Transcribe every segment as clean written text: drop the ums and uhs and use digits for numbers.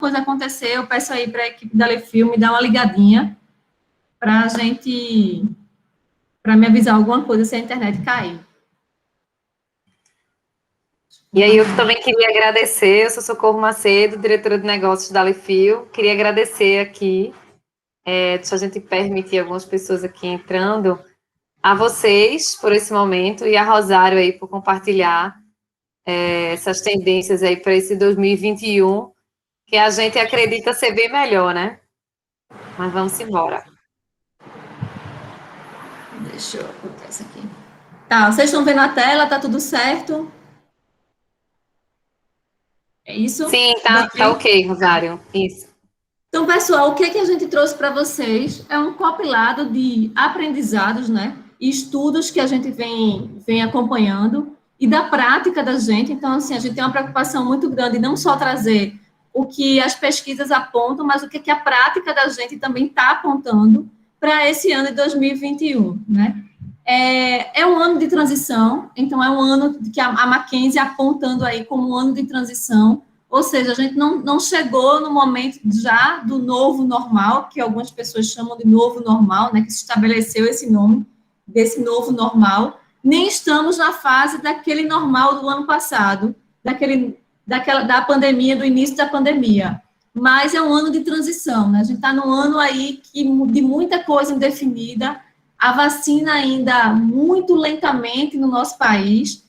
coisa acontecer, eu peço aí para a equipe da Lefil me dar uma ligadinha para me avisar alguma coisa se a internet cair. E aí eu também queria agradecer, eu sou Socorro Macedo, diretora de negócios da Lefil, queria agradecer aqui, deixa a gente permitir algumas pessoas aqui entrando, a vocês por esse momento e a Rosário aí por compartilhar essas tendências aí para esse 2021, que a gente acredita ser bem melhor, né? Mas vamos embora. Deixa eu botar isso aqui. Tá, vocês estão vendo a tela? Tá tudo certo? É isso? Sim, tá ok, Rosário. Isso. Então, pessoal, o que a gente trouxe para vocês é um compilado de aprendizados, né? E estudos que a gente vem acompanhando e da prática da gente. Então, assim, a gente tem uma preocupação muito grande, não só trazer o que as pesquisas apontam, mas o que a prática da gente também está apontando para esse ano de 2021, né? É um ano de transição, então é um ano que a Mackenzie apontando aí como um ano de transição, ou seja, a gente não chegou no momento já do novo normal, que algumas pessoas chamam de novo normal, né, que se estabeleceu esse nome, desse novo normal, nem estamos na fase daquele normal do ano passado, da pandemia, do início da pandemia, mas é um ano de transição, né, a gente está num ano aí de muita coisa indefinida, a vacina ainda muito lentamente no nosso país,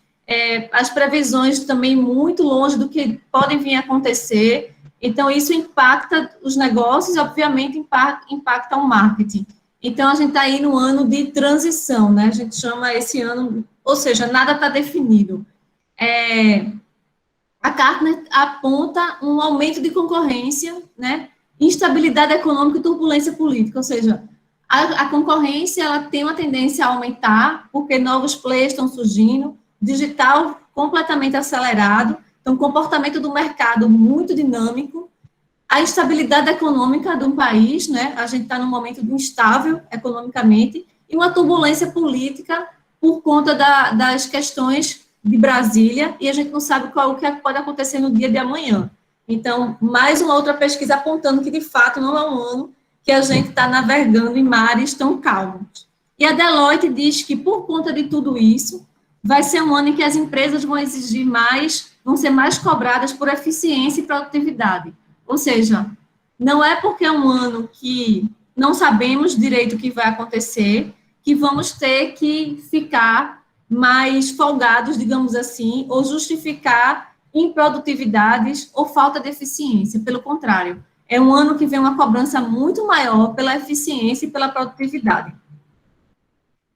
as previsões também muito longe do que podem vir a acontecer, então isso impacta os negócios e, obviamente, impacta o marketing. Então, a gente está aí no ano de transição, né, a gente chama esse ano, ou seja, nada está definido. A Gartner aponta um aumento de concorrência, né, instabilidade econômica e turbulência política, ou seja, a concorrência ela tem uma tendência a aumentar, porque novos players estão surgindo, digital completamente acelerado, então comportamento do mercado muito dinâmico, a instabilidade econômica de um país, né, a gente está num momento de instável economicamente, e uma turbulência política por conta das questões de Brasília, e a gente não sabe o que pode acontecer no dia de amanhã. Então, mais uma outra pesquisa apontando que, de fato, não é um ano que a gente está navegando em mares tão calmos. E a Deloitte diz que, por conta de tudo isso, vai ser um ano em que as empresas vão exigir mais, vão ser mais cobradas por eficiência e produtividade. Ou seja, não é porque é um ano que não sabemos direito o que vai acontecer, que vamos ter que ficar mais folgados, digamos assim, ou justificar improdutividades ou falta de eficiência. Pelo contrário, é um ano que vem uma cobrança muito maior pela eficiência e pela produtividade.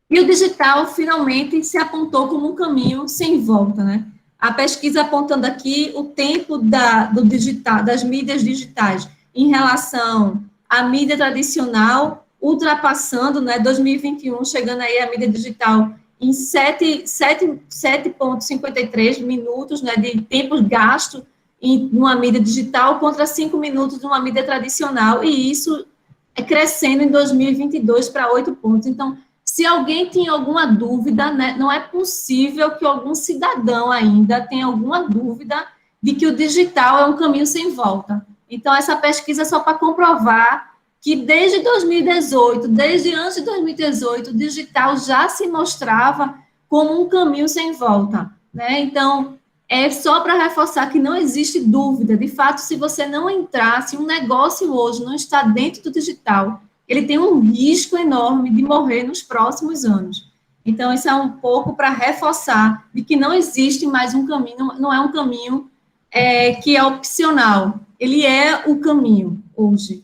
E o digital, finalmente, se apontou como um caminho sem volta, né? A pesquisa apontando aqui o tempo do digital, das mídias digitais em relação à mídia tradicional, ultrapassando, né, 2021, chegando aí a mídia digital em 7,53 minutos, né, de tempo gasto em uma mídia digital contra 5 minutos de uma mídia tradicional, e isso é crescendo em 2022 para 8 pontos. Então, se alguém tem alguma dúvida, né, não é possível que algum cidadão ainda tenha alguma dúvida de que o digital é um caminho sem volta. Então, essa pesquisa é só para comprovar que desde 2018, desde antes de 2018, o digital já se mostrava como um caminho sem volta, né? Então, é só para reforçar que não existe dúvida. De fato, se você não entrar, se um negócio hoje não está dentro do digital, ele tem um risco enorme de morrer nos próximos anos. Então, isso é um pouco para reforçar de que não existe mais um caminho, não é um caminho que é opcional, ele é o caminho hoje.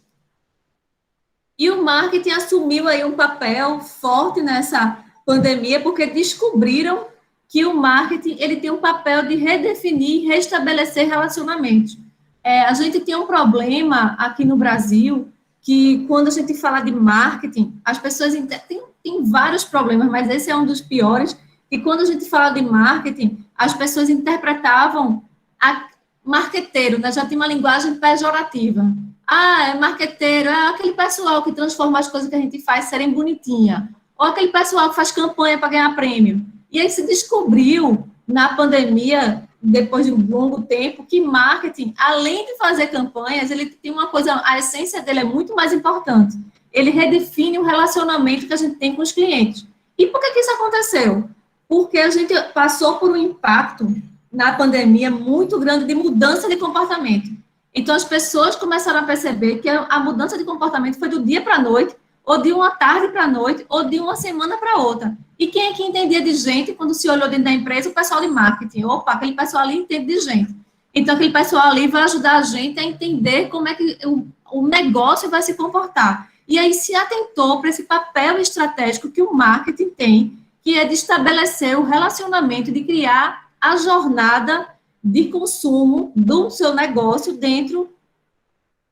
E o marketing assumiu aí um papel forte nessa pandemia, porque descobriram que o marketing ele tem um papel de redefinir e restabelecer relacionamentos. A gente tem um problema aqui no Brasil, que quando a gente fala de marketing, as pessoas têm vários problemas, mas esse é um dos piores, e quando a gente fala de marketing, as pessoas interpretavam marqueteiro, né? Já tem uma linguagem pejorativa. É marqueteiro, é aquele pessoal que transforma as coisas que a gente faz serem bonitinhas, ou aquele pessoal que faz campanha para ganhar prêmio. E aí se descobriu, na pandemia, depois de um longo tempo, que marketing, além de fazer campanhas, ele tem uma coisa, a essência dele é muito mais importante. Ele redefine o relacionamento que a gente tem com os clientes. E por que isso aconteceu? Porque a gente passou por um impacto na pandemia muito grande de mudança de comportamento. Então, as pessoas começaram a perceber que a mudança de comportamento foi do dia para a noite, ou de uma tarde para a noite, ou de uma semana para outra. E quem é que entendia de gente quando se olhou dentro da empresa? O pessoal de marketing. Opa, aquele pessoal ali entende de gente. Então, aquele pessoal ali vai ajudar a gente a entender como é que o negócio vai se comportar. E aí se atentou para esse papel estratégico que o marketing tem, que é de estabelecer o relacionamento, de criar a jornada de consumo do seu negócio dentro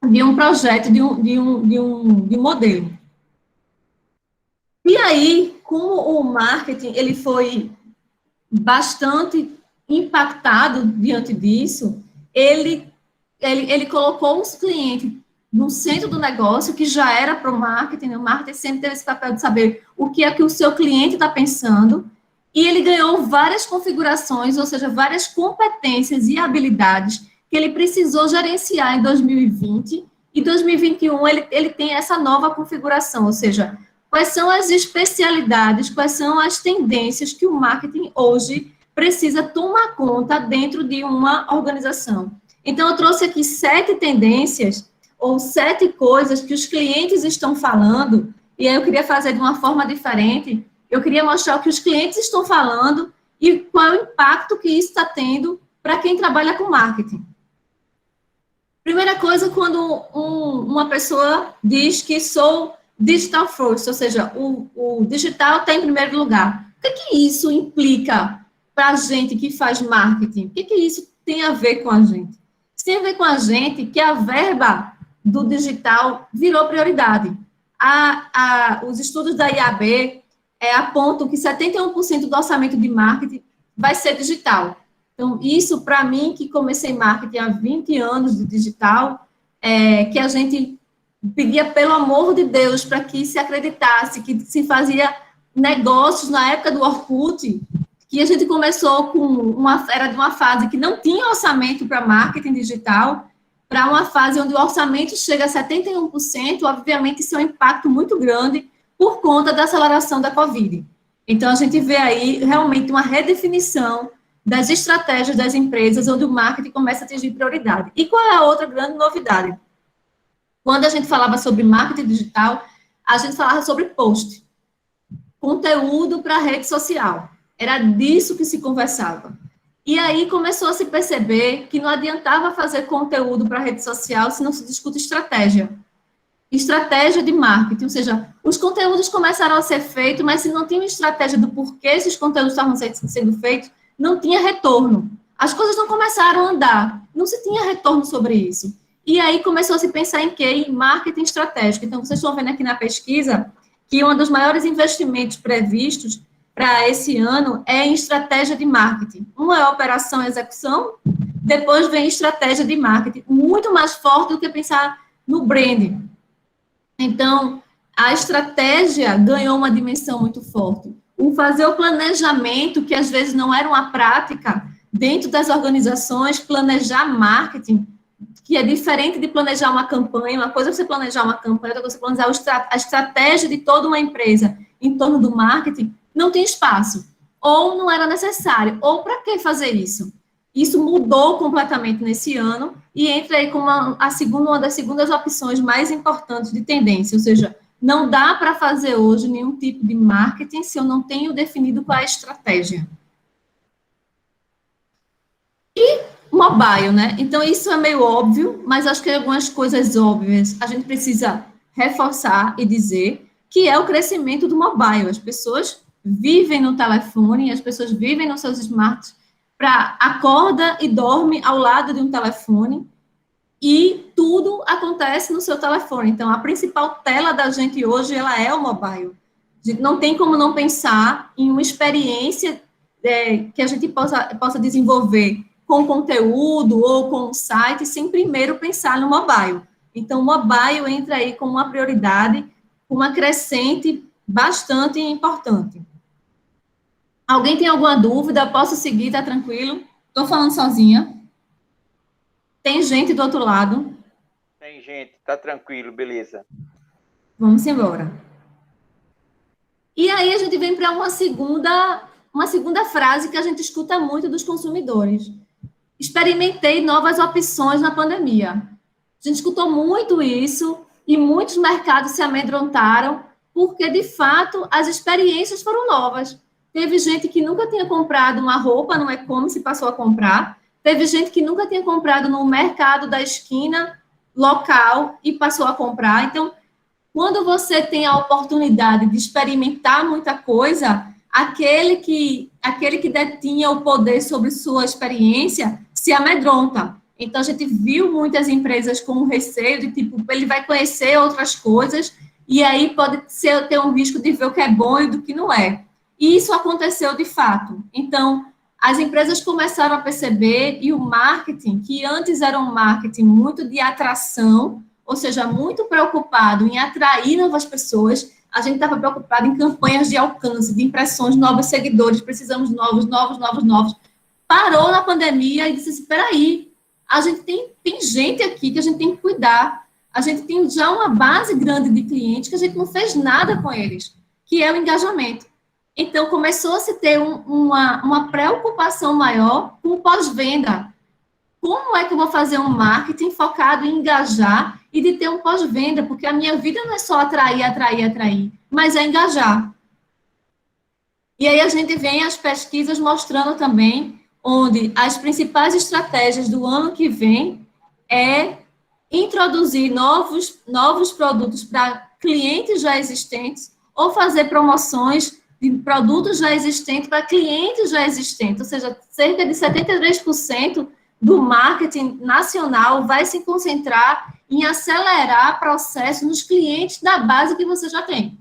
de um projeto, de um modelo. E aí, como o marketing ele foi bastante impactado diante disso, ele colocou os clientes no centro do negócio, que já era para o marketing, o marketing sempre teve esse papel de saber o que é que o seu cliente está pensando, e ele ganhou várias configurações, ou seja, várias competências e habilidades que ele precisou gerenciar em 2020, e 2021 ele tem essa nova configuração, ou seja, quais são as especialidades, quais são as tendências que o marketing hoje precisa tomar conta dentro de uma organização. Então, eu trouxe aqui 7 tendências, ou 7 coisas que os clientes estão falando, e aí eu queria fazer de uma forma diferente, eu queria mostrar o que os clientes estão falando e qual é o impacto que isso está tendo para quem trabalha com marketing. Primeira coisa, quando uma pessoa diz que sou digital first, ou seja, o digital está em primeiro lugar. O que isso implica para a gente que faz marketing? O que isso tem a ver com a gente? Isso tem a ver com a gente que a verba do digital virou prioridade. Os estudos da IAB apontam que 71% do orçamento de marketing vai ser digital. Então, isso, para mim, que comecei marketing há 20 anos de digital, que a gente pedia, pelo amor de Deus, para que se acreditasse, que se fazia negócios na época do Orkut, que a gente começou com era de uma fase que não tinha orçamento para marketing digital, para uma fase onde o orçamento chega a 71%, obviamente isso é um impacto muito grande por conta da aceleração da Covid. Então, a gente vê aí realmente uma redefinição das estratégias das empresas, onde o marketing começa a atingir prioridade. E qual é a outra grande novidade? Quando a gente falava sobre marketing digital, a gente falava sobre post, conteúdo para rede social. Era disso que se conversava. E aí começou a se perceber que não adiantava fazer conteúdo para rede social se não se discute estratégia. Estratégia de marketing, ou seja, os conteúdos começaram a ser feitos, mas se não tinha uma estratégia do porquê esses conteúdos estavam sendo feitos, não tinha retorno. As coisas não começaram a andar, não se tinha retorno sobre isso. E aí começou a se pensar em quê? Em marketing estratégico. Então, vocês estão vendo aqui na pesquisa que um dos maiores investimentos previstos para esse ano é em estratégia de marketing. Uma é operação e execução, depois vem estratégia de marketing, muito mais forte do que pensar no branding. Então, a estratégia ganhou uma dimensão muito forte. O fazer o planejamento, que às vezes não era uma prática dentro das organizações, planejar marketing, que é diferente de planejar uma campanha. Uma coisa é você planejar uma campanha, outra coisa é você planejar a estratégia de toda uma empresa em torno do marketing, não tem espaço. Ou não era necessário. Ou para que fazer isso? Isso mudou completamente nesse ano e entra aí como uma das segundas opções mais importantes de tendência, ou seja, não dá para fazer hoje nenhum tipo de marketing se eu não tenho definido qual é a estratégia. E mobile, né? Então, isso é meio óbvio, mas acho que algumas coisas óbvias a gente precisa reforçar e dizer que é o crescimento do mobile. As pessoas vivem no telefone, as pessoas vivem nos seus smartphones, acorda e dorme ao lado de um telefone e tudo acontece no seu telefone. Então, a principal tela da gente hoje, ela é o mobile. A gente não tem como não pensar em uma experiência que a gente possa desenvolver com conteúdo ou com um site, sem primeiro pensar no mobile. Então, o mobile entra aí como uma prioridade, uma crescente bastante importante. Alguém tem alguma dúvida? Posso seguir, tá tranquilo? Estou falando sozinha? Tem gente do outro lado? Tem gente, tá tranquilo, beleza. Vamos embora. E aí a gente vem para uma segunda frase que a gente escuta muito dos consumidores. Experimentei novas opções na pandemia. A gente escutou muito isso e muitos mercados se amedrontaram porque, de fato, as experiências foram novas. Teve gente que nunca tinha comprado uma roupa no e-commerce e passou a comprar. Teve gente que nunca tinha comprado no mercado da esquina local e passou a comprar. Então, quando você tem a oportunidade de experimentar muita coisa, aquele que detinha o poder sobre sua experiência se amedronta. Então, a gente viu muitas empresas com receio de, tipo, ele vai conhecer outras coisas e aí pode ter um risco de ver o que é bom e do que não é. E isso aconteceu de fato. Então, as empresas começaram a perceber, e o marketing, que antes era um marketing muito de atração, ou seja, muito preocupado em atrair novas pessoas, a gente estava preocupado em campanhas de alcance, de impressões, novos seguidores, precisamos novos. Parou na pandemia e disse assim, espera aí, a gente tem gente aqui que a gente tem que cuidar, a gente tem já uma base grande de clientes que a gente não fez nada com eles, que é o engajamento. Então, começou a se ter uma preocupação maior com o pós-venda. Como é que eu vou fazer um marketing focado em engajar e de ter um pós-venda? Porque a minha vida não é só atrair, mas é engajar. E aí a gente vem as pesquisas mostrando também onde as principais estratégias do ano que vem é introduzir novos produtos para clientes já existentes ou fazer promoções de produtos já existentes para clientes já existentes, ou seja, cerca de 73% do marketing nacional vai se concentrar em acelerar processos nos clientes da base que você já tem.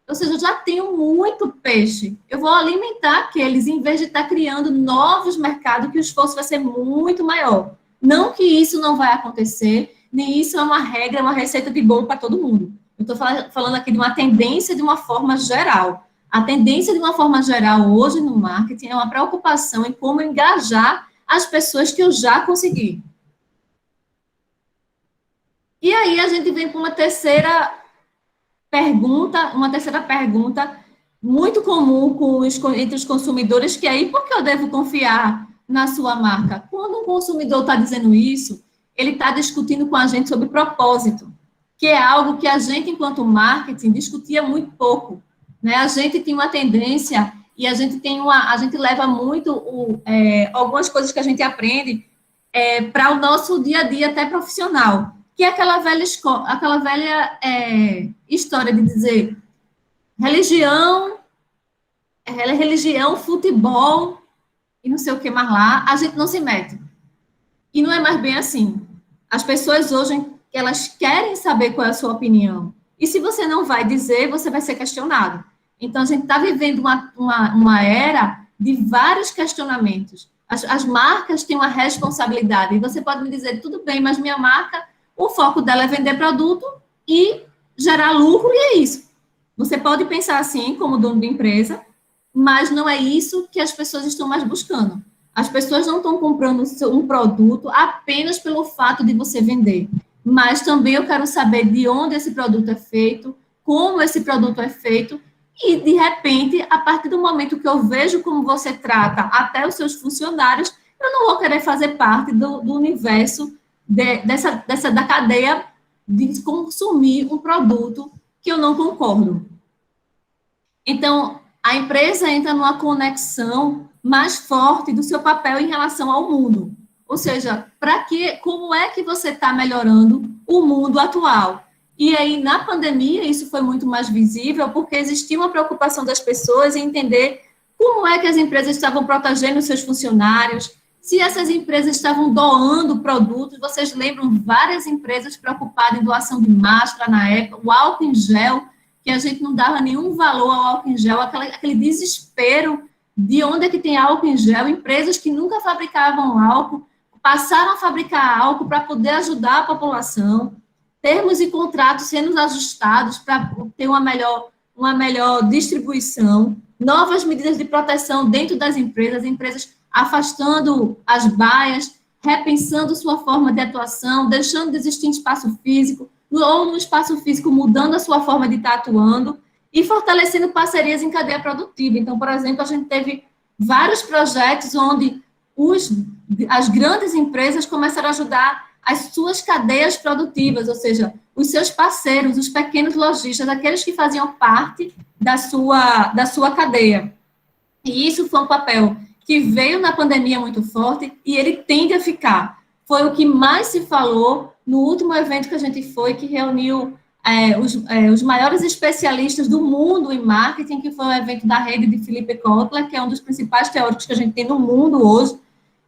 Ou seja, eu já tenho muito peixe. Eu vou alimentar aqueles em vez de estar criando novos mercados que o esforço vai ser muito maior. Não que isso não vai acontecer, nem isso é uma regra, uma receita de bolo para todo mundo. Eu estou falando aqui de uma tendência de uma forma geral. A tendência de uma forma geral hoje no marketing é uma preocupação em como engajar as pessoas que eu já consegui. E aí a gente vem para uma terceira pergunta muito comum entre os consumidores, que é aí, por que eu devo confiar na sua marca? Quando um consumidor está dizendo isso, ele está discutindo com a gente sobre propósito, que é algo que a gente, enquanto marketing, discutia muito pouco. Né? A gente tem uma tendência e a gente leva muito algumas coisas que a gente aprende para o nosso dia a dia até profissional, que é aquela velha história de dizer religião, futebol e não sei o que mais lá, a gente não se mete. E não é mais bem assim. As pessoas hoje, elas querem saber qual é a sua opinião. E se você não vai dizer, você vai ser questionado. Então, a gente está vivendo uma era de vários questionamentos. As marcas têm uma responsabilidade. E você pode me dizer, tudo bem, mas minha marca, o foco dela é vender produto e gerar lucro, e é isso. Você pode pensar assim, como dono de empresa, mas não é isso que as pessoas estão mais buscando. As pessoas não estão comprando um produto apenas pelo fato de você vender, mas também eu quero saber de onde esse produto é feito, como esse produto é feito, e, de repente, a partir do momento que eu vejo como você trata até os seus funcionários, eu não vou querer fazer parte do universo da cadeia de consumir um produto que eu não concordo. Então, a empresa entra numa conexão mais forte do seu papel em relação ao mundo. Ou seja, como é que você está melhorando o mundo atual? E aí, na pandemia, isso foi muito mais visível, porque existia uma preocupação das pessoas em entender como é que as empresas estavam protegendo os seus funcionários, se essas empresas estavam doando produtos. Vocês lembram várias empresas preocupadas em doação de máscara na época, o álcool em gel, que a gente não dava nenhum valor ao álcool em gel, aquele desespero de onde é que tem álcool em gel, empresas que nunca fabricavam álcool, passaram a fabricar álcool para poder ajudar a população, termos e contratos sendo ajustados para ter uma melhor distribuição, novas medidas de proteção dentro das empresas afastando as baias, repensando sua forma de atuação, deixando de existir em espaço físico, ou no espaço físico mudando a sua forma de estar atuando, e fortalecendo parcerias em cadeia produtiva. Então, por exemplo, a gente teve vários projetos onde as grandes empresas começaram a ajudar as suas cadeias produtivas, ou seja, os seus parceiros, os pequenos lojistas, aqueles que faziam parte da sua cadeia. E isso foi um papel que veio na pandemia muito forte e ele tende a ficar. Foi o que mais se falou no último evento que a gente foi, que reuniu os maiores especialistas do mundo em marketing, que foi o evento da rede de Philippe Kotler, que é um dos principais teóricos que a gente tem no mundo hoje,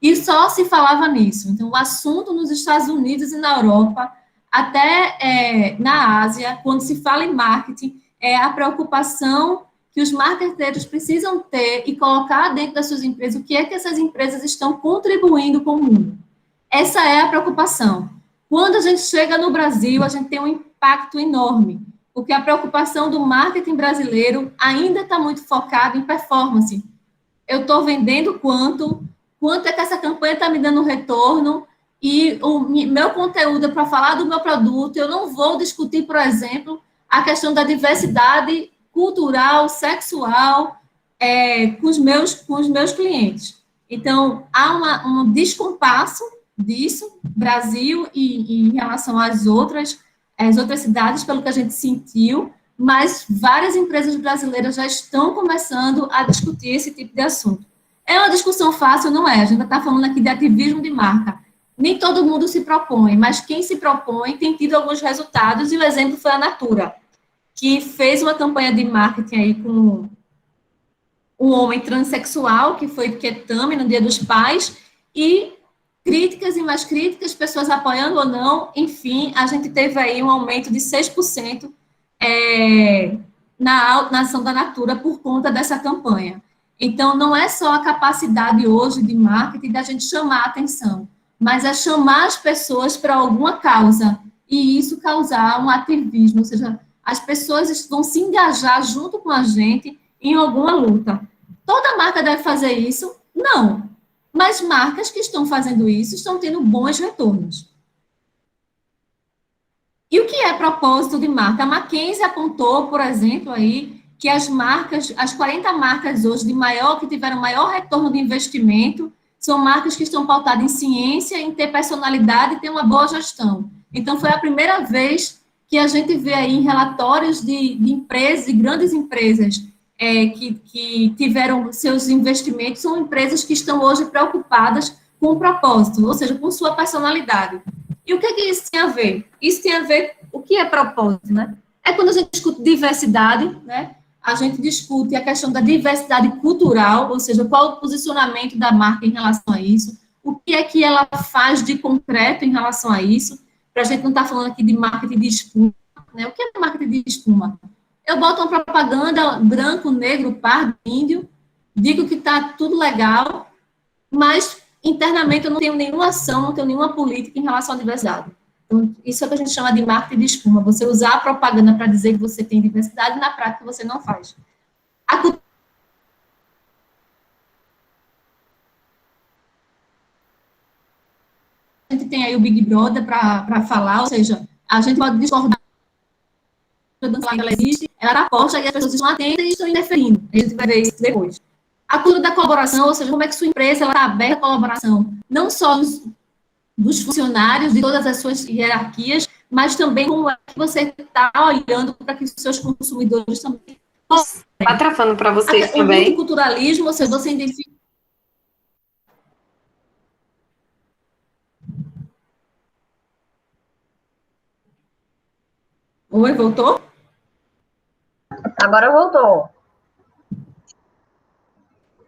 e só se falava nisso. Então, o assunto nos Estados Unidos e na Europa, até na Ásia, quando se fala em marketing, é a preocupação que os marqueteiros precisam ter e colocar dentro das suas empresas o que é que essas empresas estão contribuindo com o mundo. Essa é a preocupação. Quando a gente chega no Brasil, a gente tem um impacto enorme, porque a preocupação do marketing brasileiro ainda está muito focada em performance. Eu estou vendendo quanto é que essa campanha está me dando retorno, e o meu conteúdo é para falar do meu produto. Eu não vou discutir, por exemplo, a questão da diversidade cultural, sexual, com os meus clientes. Então, há um descompasso disso, Brasil, e em relação às outras cidades, pelo que a gente sentiu, mas várias empresas brasileiras já estão começando a discutir esse tipo de assunto. É uma discussão fácil, não é? A gente está falando aqui de ativismo de marca. Nem todo mundo se propõe, mas quem se propõe tem tido alguns resultados, e o exemplo foi a Natura, que fez uma campanha de marketing aí com um homem transexual, que foi Ketame, no Dia dos Pais, e críticas e mais críticas, pessoas apoiando ou não, enfim, a gente teve aí um aumento de 6% na ação da Natura por conta dessa campanha. Então, não é só a capacidade hoje de marketing da gente chamar a atenção, mas é chamar as pessoas para alguma causa, e isso causar um ativismo, ou seja, as pessoas vão se engajar junto com a gente em alguma luta. Toda marca deve fazer isso? Não. Mas marcas que estão fazendo isso estão tendo bons retornos. E o que é propósito de marca? A McKinsey apontou, por exemplo, aí, que as 40 marcas hoje que tiveram maior retorno de investimento, são marcas que estão pautadas em ciência, em ter personalidade e ter uma boa gestão. Então, foi a primeira vez que a gente vê aí em relatórios de empresas, de grandes empresas, que tiveram seus investimentos, são empresas que estão hoje preocupadas com o propósito, ou seja, com sua personalidade. E o que isso tem a ver? Isso tem a ver, o que é propósito, né? É quando a gente discute diversidade, né? A gente discute a questão da diversidade cultural, ou seja, qual o posicionamento da marca em relação a isso, o que é que ela faz de concreto em relação a isso, para a gente não estar falando aqui de marketing de espuma, né? O que é marketing de espuma? Eu boto uma propaganda branco, negro, pardo, índio, digo que está tudo legal, mas internamente eu não tenho nenhuma ação, não tenho nenhuma política em relação à diversidade. Então, isso é o que a gente chama de marketing de espuma, você usar a propaganda para dizer que você tem diversidade, e na prática você não faz. A gente tem aí o Big Brother para falar, ou seja, a gente pode discordar que ela existe, ela está posta e as pessoas estão atentas e estão interferindo. A gente vai ver isso depois. A cultura da colaboração, ou seja, como é que sua empresa está aberta à colaboração, não só dos funcionários, de todas as suas hierarquias, mas também como é que você está olhando para que os seus consumidores também... Está travando para vocês também. também? O multiculturalismo, ou seja, você identifica... Oi, voltou? Agora voltou.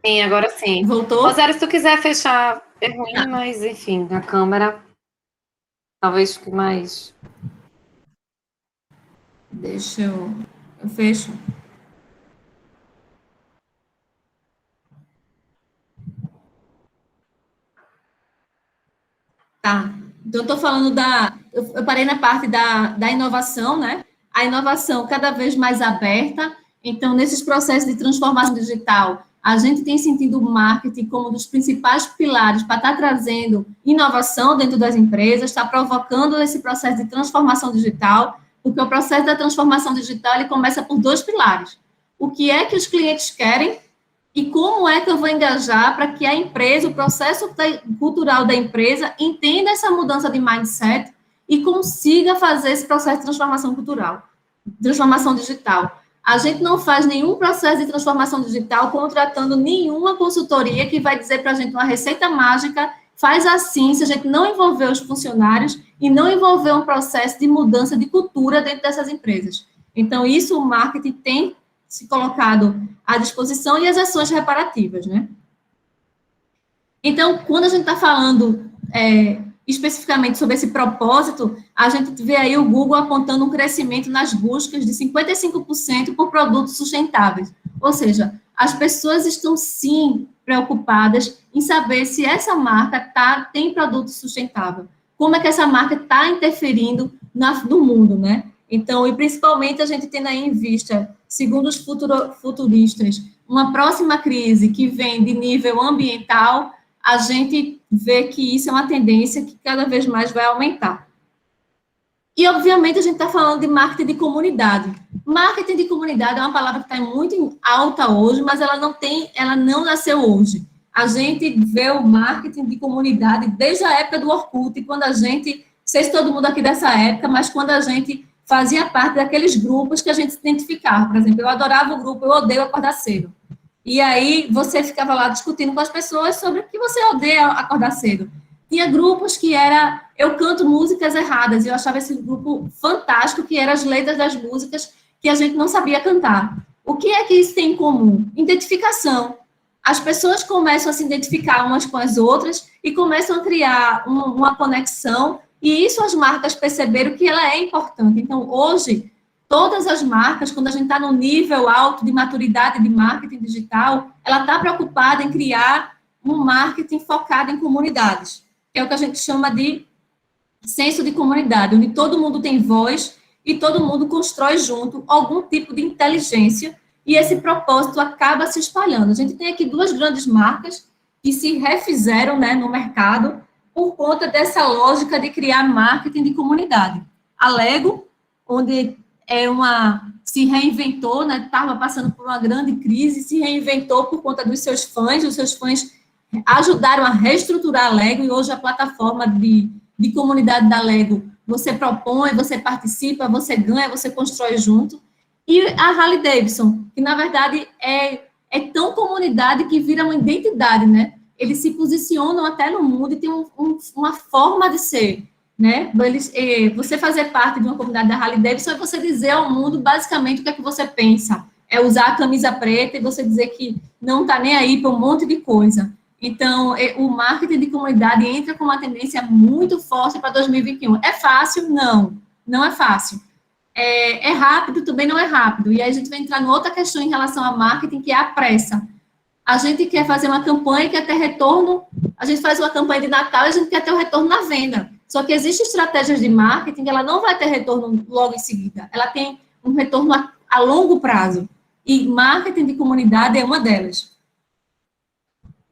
Sim, agora sim. Voltou? Rosário, se tu quiser fechar, é ruim, mas enfim, a câmera talvez fique mais... Deixa eu fecho. Tá. Então, eu estou falando eu parei na parte da inovação, né? A inovação cada vez mais aberta. Então, nesses processos de transformação digital, a gente tem sentido o marketing como um dos principais pilares para estar trazendo inovação dentro das empresas, está provocando esse processo de transformação digital, porque o processo da transformação digital ele começa por 2 pilares. O que é que os clientes querem e como é que eu vou engajar para que a empresa, o processo cultural da empresa, entenda essa mudança de mindset e consiga fazer esse processo de transformação cultural, transformação digital. A gente não faz nenhum processo de transformação digital contratando nenhuma consultoria que vai dizer para a gente uma receita mágica, faz assim, se a gente não envolver os funcionários e não envolver um processo de mudança de cultura dentro dessas empresas. Então, isso o marketing tem se colocado à disposição e as ações reparativas, né? Então, quando a gente está falando especificamente sobre esse propósito, a gente vê aí o Google apontando um crescimento nas buscas de 55% por produtos sustentáveis. Ou seja, as pessoas estão, sim, preocupadas em saber se essa marca tem produto sustentável. Como é que essa marca está interferindo no mundo, né? Então, e principalmente a gente tendo aí em vista, segundo os futuristas, uma próxima crise que vem de nível ambiental, a gente vê que isso é uma tendência que cada vez mais vai aumentar. E, obviamente, a gente está falando de marketing de comunidade. Marketing de comunidade é uma palavra que está muito alta hoje, mas ela não nasceu hoje. A gente vê o marketing de comunidade desde a época do Orkut, quando a gente, não sei se todo mundo aqui dessa época, mas quando a gente fazia parte daqueles grupos que a gente se identificava. Por exemplo, eu adorava o grupo Eu Odeio Acordar Cedo. E aí você ficava lá discutindo com as pessoas sobre o que você odeia acordar cedo. Tinha grupos que era Eu Canto Músicas Erradas, e eu achava esse grupo fantástico, que eram as letras das músicas que a gente não sabia cantar. O que é que isso tem em comum? Identificação. As pessoas começam a se identificar umas com as outras e começam a criar uma conexão, e isso as marcas perceberam que ela é importante. Então, hoje, todas as marcas, quando a gente está num nível alto de maturidade de marketing digital, ela está preocupada em criar um marketing focado em comunidades, que é o que a gente chama de senso de comunidade, onde todo mundo tem voz e todo mundo constrói junto algum tipo de inteligência, e esse propósito acaba se espalhando. A gente tem aqui 2 grandes marcas que se refizeram, né, no mercado por conta dessa lógica de criar marketing de comunidade. A Lego, onde se reinventou, né? Estava passando por uma grande crise, se reinventou por conta dos seus fãs. Os seus fãs ajudaram a reestruturar a Lego, e hoje a plataforma de comunidade da Lego, você propõe, você participa, você ganha, você constrói junto. E a Harley Davidson, que na verdade é tão comunidade que vira uma identidade, né? Eles se posicionam até no mundo e tem uma forma de ser, né? Você fazer parte de uma comunidade da Harley Davidson é você dizer ao mundo basicamente o que é que você pensa, é usar a camisa preta e você dizer que não está nem aí para um monte de coisa. Então, o marketing de comunidade entra com uma tendência muito forte para 2021. É fácil? Não é fácil. É rápido? Também não é rápido. E aí a gente vai entrar em outra questão em relação a marketing, que é a pressa. A gente quer fazer uma campanha, quer ter retorno, a gente faz uma campanha de Natal e a gente quer ter o retorno na venda. Só que existem estratégias de marketing que ela não vai ter retorno logo em seguida. Ela tem um retorno a longo prazo. E marketing de comunidade é uma delas.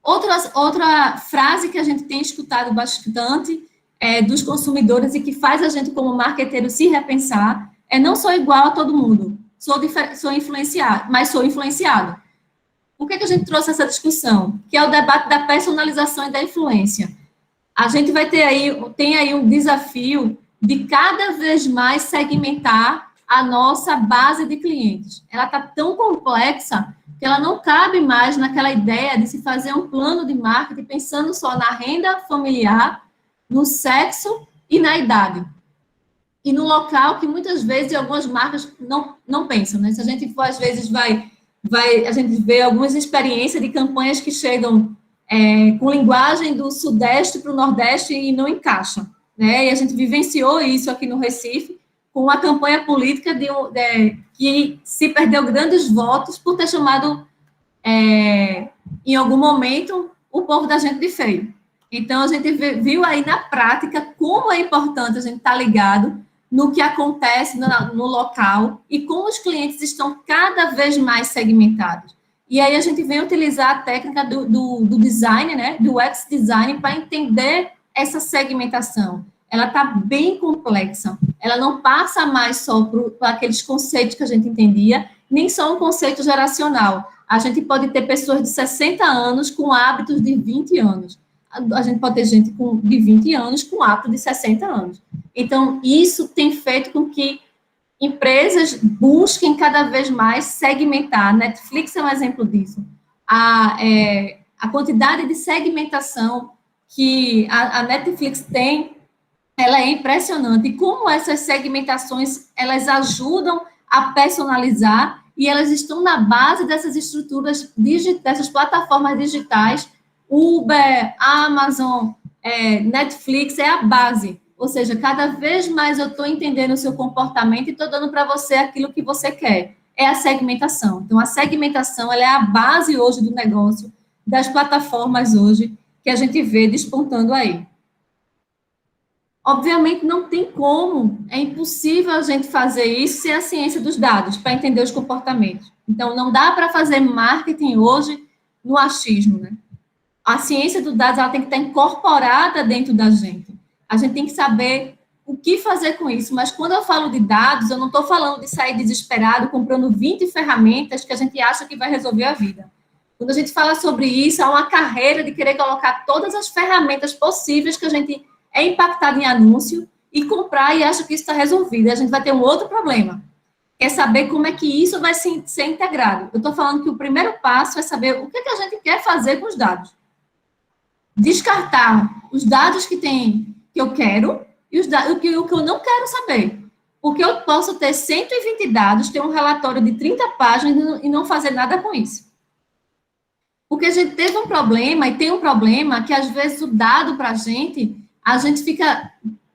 Outra frase que a gente tem escutado bastante dos consumidores e que faz a gente, como marqueteiro, se repensar é: não sou igual a todo mundo, sou influenciado, mas sou influenciado. Por que a gente trouxe essa discussão? Que é o debate da personalização e da influência. A gente tem aí um desafio de cada vez mais segmentar a nossa base de clientes. Ela está tão complexa que ela não cabe mais naquela ideia de se fazer um plano de marketing pensando só na renda familiar, no sexo e na idade. E no local que muitas vezes algumas marcas não pensam, né? Se a gente for, às vezes, a gente vê algumas experiências de campanhas que chegam com linguagem do Sudeste para o Nordeste e não encaixa, né? E a gente vivenciou isso aqui no Recife, com uma campanha política que se perdeu grandes votos por ter chamado, em algum momento, o povo da gente de feio. Então, a gente viu aí na prática como é importante a gente estar ligado no que acontece no local e como os clientes estão cada vez mais segmentados. E aí a gente vem utilizar a técnica do design, né, do UX design, para entender essa segmentação. Ela está bem complexa. Ela não passa mais só por aqueles conceitos que a gente entendia, nem só um conceito geracional. A gente pode ter pessoas de 60 anos com hábitos de 20 anos. A gente pode ter gente de 20 anos com hábitos de 60 anos. Então, isso tem feito com que empresas busquem cada vez mais segmentar. A Netflix é um exemplo disso. A quantidade de segmentação que a Netflix tem, ela é impressionante. E como essas segmentações, elas ajudam a personalizar e elas estão na base dessas estruturas, dessas plataformas digitais. Uber, Amazon, Netflix é a base. Ou seja, cada vez mais eu estou entendendo o seu comportamento e estou dando para você aquilo que você quer. É a segmentação. Então, a segmentação ela é a base hoje do negócio, das plataformas hoje, que a gente vê despontando aí. Obviamente, não tem como, é impossível a gente fazer isso sem a ciência dos dados, para entender os comportamentos. Então, não dá para fazer marketing hoje no achismo, né? A ciência dos dados ela tem que estar incorporada dentro da gente. A gente tem que saber o que fazer com isso, mas quando eu falo de dados, eu não estou falando de sair desesperado comprando 20 ferramentas que a gente acha que vai resolver a vida. Quando a gente fala sobre isso, há uma carreira de querer colocar todas as ferramentas possíveis que a gente é impactado em anúncio e comprar e acha que isso está resolvido. A gente vai ter um outro problema, que é saber como é que isso vai ser integrado. Eu estou falando que o primeiro passo é saber o que a gente quer fazer com os dados. Descartar os dados que eu quero e o que eu não quero saber. Porque eu posso ter 120 dados, ter um relatório de 30 páginas e não fazer nada com isso. Porque a gente teve um problema, e tem um problema, que às vezes o dado para a gente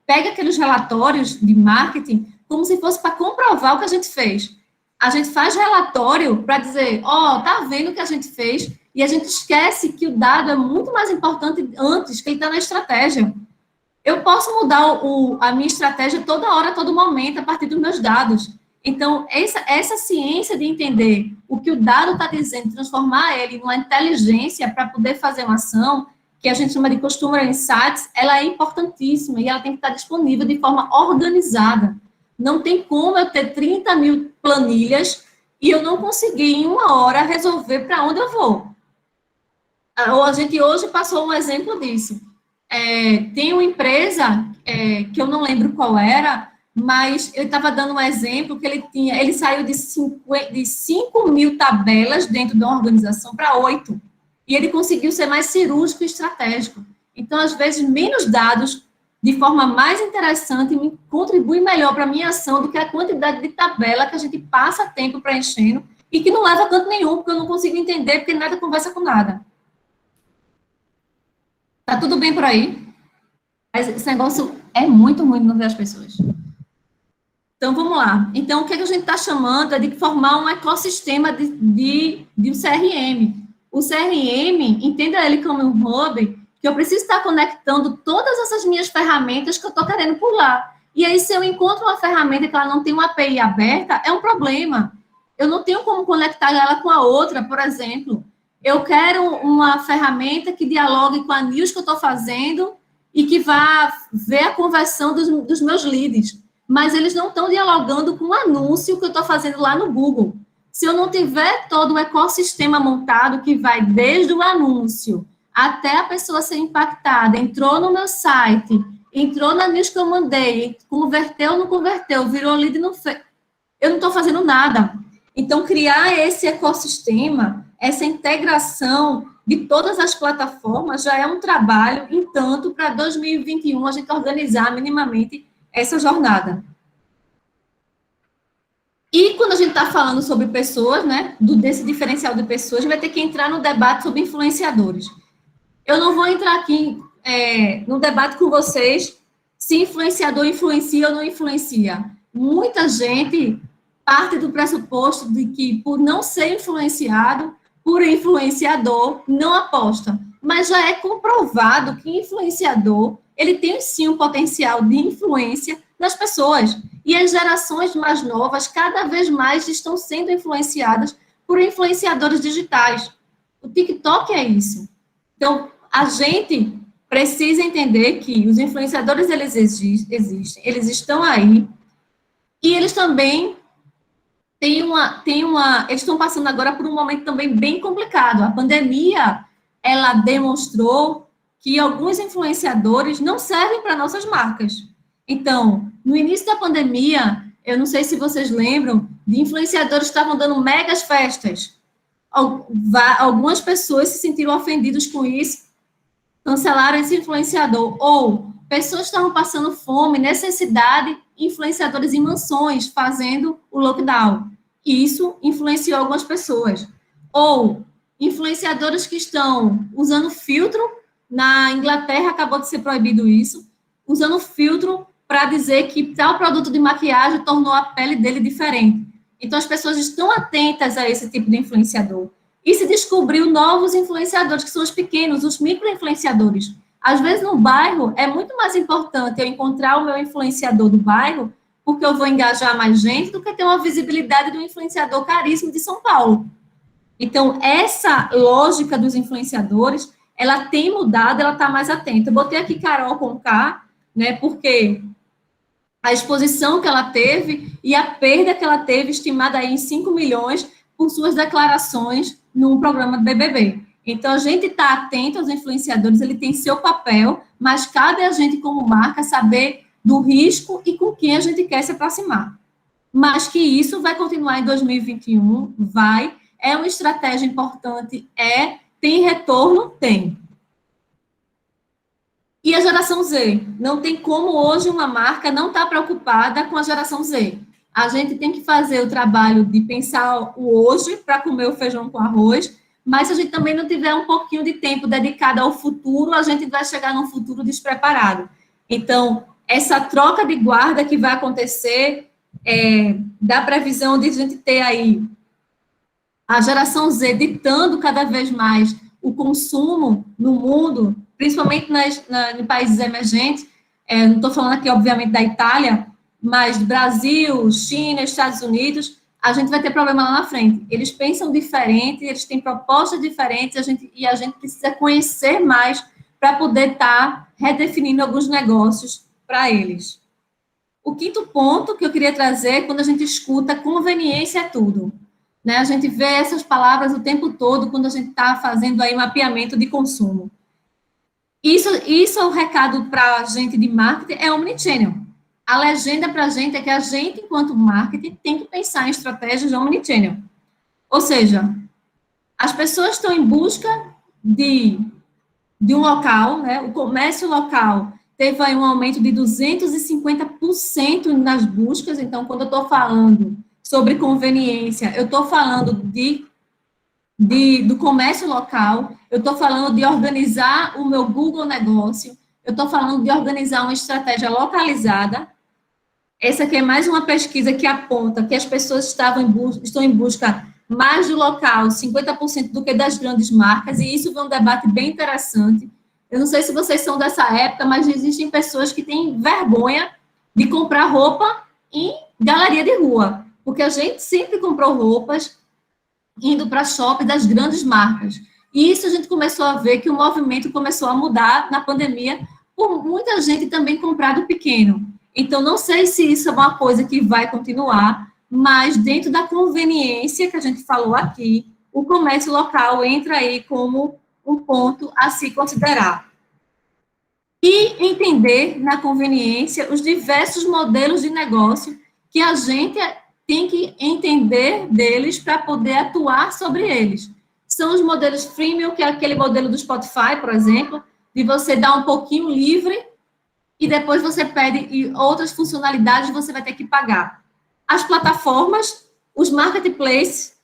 pega aqueles relatórios de marketing como se fosse para comprovar o que a gente fez. A gente faz relatório para dizer, tá vendo o que a gente fez, e a gente esquece que o dado é muito mais importante antes, que ele está na estratégia. Eu posso mudar a minha estratégia toda hora, a todo momento, a partir dos meus dados. Então, essa ciência de entender o que o dado está dizendo, transformar ele numa inteligência para poder fazer uma ação, que a gente chama de Customer Insights, ela é importantíssima e ela tem que estar disponível de forma organizada. Não tem como eu ter 30 mil planilhas e eu não conseguir em uma hora resolver para onde eu vou. A gente hoje passou um exemplo disso. Tem uma empresa, que eu não lembro qual era, mas eu estava dando um exemplo que ele saiu de 5 mil tabelas dentro de uma organização para 8. E ele conseguiu ser mais cirúrgico e estratégico. Então, às vezes, menos dados, de forma mais interessante, me contribui melhor para a minha ação do que a quantidade de tabela que a gente passa tempo preenchendo e que não leva a canto nenhum, porque eu não consigo entender, porque nada conversa com nada. Tá tudo bem por aí? Mas esse negócio é muito ruim de não ver as pessoas. Então, vamos lá. Então, o que a gente está chamando é de formar um ecossistema de um CRM. O CRM, entenda ele como um hub, que eu preciso estar conectando todas essas minhas ferramentas que eu estou querendo pular. E aí, se eu encontro uma ferramenta que ela não tem uma API aberta, é um problema. Eu não tenho como conectar ela com a outra, por exemplo. Eu quero uma ferramenta que dialogue com a news que eu estou fazendo e que vá ver a conversão dos meus leads. Mas eles não estão dialogando com o anúncio que eu estou fazendo lá no Google. Se eu não tiver todo o ecossistema montado, que vai desde o anúncio até a pessoa ser impactada, entrou no meu site, entrou na news que eu mandei, converteu ou não converteu, virou lead no eu não estou fazendo nada. Então, criar esse ecossistema, essa integração de todas as plataformas já é um trabalho, entanto, para 2021 a gente organizar minimamente essa jornada. E quando a gente está falando sobre pessoas, né, desse diferencial de pessoas, a gente vai ter que entrar no debate sobre influenciadores. Eu não vou entrar aqui no debate com vocês se influenciador influencia ou não influencia. Muita gente parte do pressuposto de que, por não ser influenciado, por influenciador, não aposta. Mas já é comprovado que influenciador, ele tem sim um potencial de influência nas pessoas. E as gerações mais novas, cada vez mais, estão sendo influenciadas por influenciadores digitais. O TikTok é isso. Então, a gente precisa entender que os influenciadores, eles existem, eles estão aí, e eles também eles estão passando agora por um momento também bem complicado. A pandemia, ela demonstrou que alguns influenciadores não servem para nossas marcas. Então, no início da pandemia, eu não sei se vocês lembram, de influenciadores que estavam dando megas festas. Algumas pessoas se sentiram ofendidas com isso, cancelaram esse influenciador. Ou pessoas estavam passando fome, necessidade, influenciadores em mansões fazendo o lockdown. E isso influenciou algumas pessoas. Ou influenciadores que estão usando filtro, na Inglaterra acabou de ser proibido isso, usando filtro para dizer que tal produto de maquiagem tornou a pele dele diferente. Então, as pessoas estão atentas a esse tipo de influenciador. E se descobriu novos influenciadores, que são os pequenos, os micro-influenciadores. Às vezes, no bairro, é muito mais importante eu encontrar o meu influenciador do bairro, porque eu vou engajar mais gente, do que ter uma visibilidade do influenciador caríssimo de São Paulo. Então, essa lógica dos influenciadores, ela tem mudado, ela está mais atenta. Eu botei aqui Carol Conká, né, porque a exposição que ela teve e a perda que ela teve, estimada aí em 5 milhões, por suas declarações num programa do BBB. Então, a gente está atento aos influenciadores, ele tem seu papel, mas cabe a gente, como marca, saber do risco e com quem a gente quer se aproximar. Mas que isso vai continuar em 2021, é uma estratégia importante, tem retorno? Tem. E a geração Z? Não tem como hoje uma marca não estar preocupada com a geração Z. A gente tem que fazer o trabalho de pensar o hoje para comer o feijão com arroz, mas se a gente também não tiver um pouquinho de tempo dedicado ao futuro, a gente vai chegar num futuro despreparado. Então, essa troca de guarda que vai acontecer, da previsão de a gente ter aí a geração Z ditando cada vez mais o consumo no mundo, principalmente em países emergentes, não estou falando aqui, obviamente, da Itália, mas Brasil, China, Estados Unidos, a gente vai ter problema lá na frente. Eles pensam diferente, eles têm propostas diferentes, e a gente precisa conhecer mais para poder estar redefinindo alguns negócios para eles. O quinto ponto que eu queria trazer, quando a gente escuta conveniência é tudo. Né? A gente vê essas palavras o tempo todo quando a gente está fazendo aí mapeamento de consumo. Isso é o recado para a gente de marketing, é omnichannel. A legenda para a gente é que a gente, enquanto marketing, tem que pensar em estratégias de omnichannel. Ou seja, as pessoas estão em busca de um local, né? O comércio local teve aí um aumento de 250% nas buscas. Então, quando eu estou falando sobre conveniência, eu estou falando do comércio local, eu estou falando de organizar o meu Google Negócio, eu estou falando de organizar uma estratégia localizada. Essa aqui é mais uma pesquisa que aponta que as pessoas estão em busca mais do local, 50% do que das grandes marcas, e isso foi um debate bem interessante. Eu não sei se vocês são dessa época, mas existem pessoas que têm vergonha de comprar roupa em galeria de rua, porque a gente sempre comprou roupas indo para shopping das grandes marcas. E isso a gente começou a ver que o movimento começou a mudar na pandemia, por muita gente também comprar do pequeno. Então, não sei se isso é uma coisa que vai continuar, mas dentro da conveniência que a gente falou aqui, o comércio local entra aí como um ponto a se considerar. E entender na conveniência os diversos modelos de negócio que a gente tem que entender deles para poder atuar sobre eles. São os modelos freemium, que é aquele modelo do Spotify, por exemplo, de você dar um pouquinho livre e depois você pede outras funcionalidades, você vai ter que pagar. As plataformas, os marketplaces,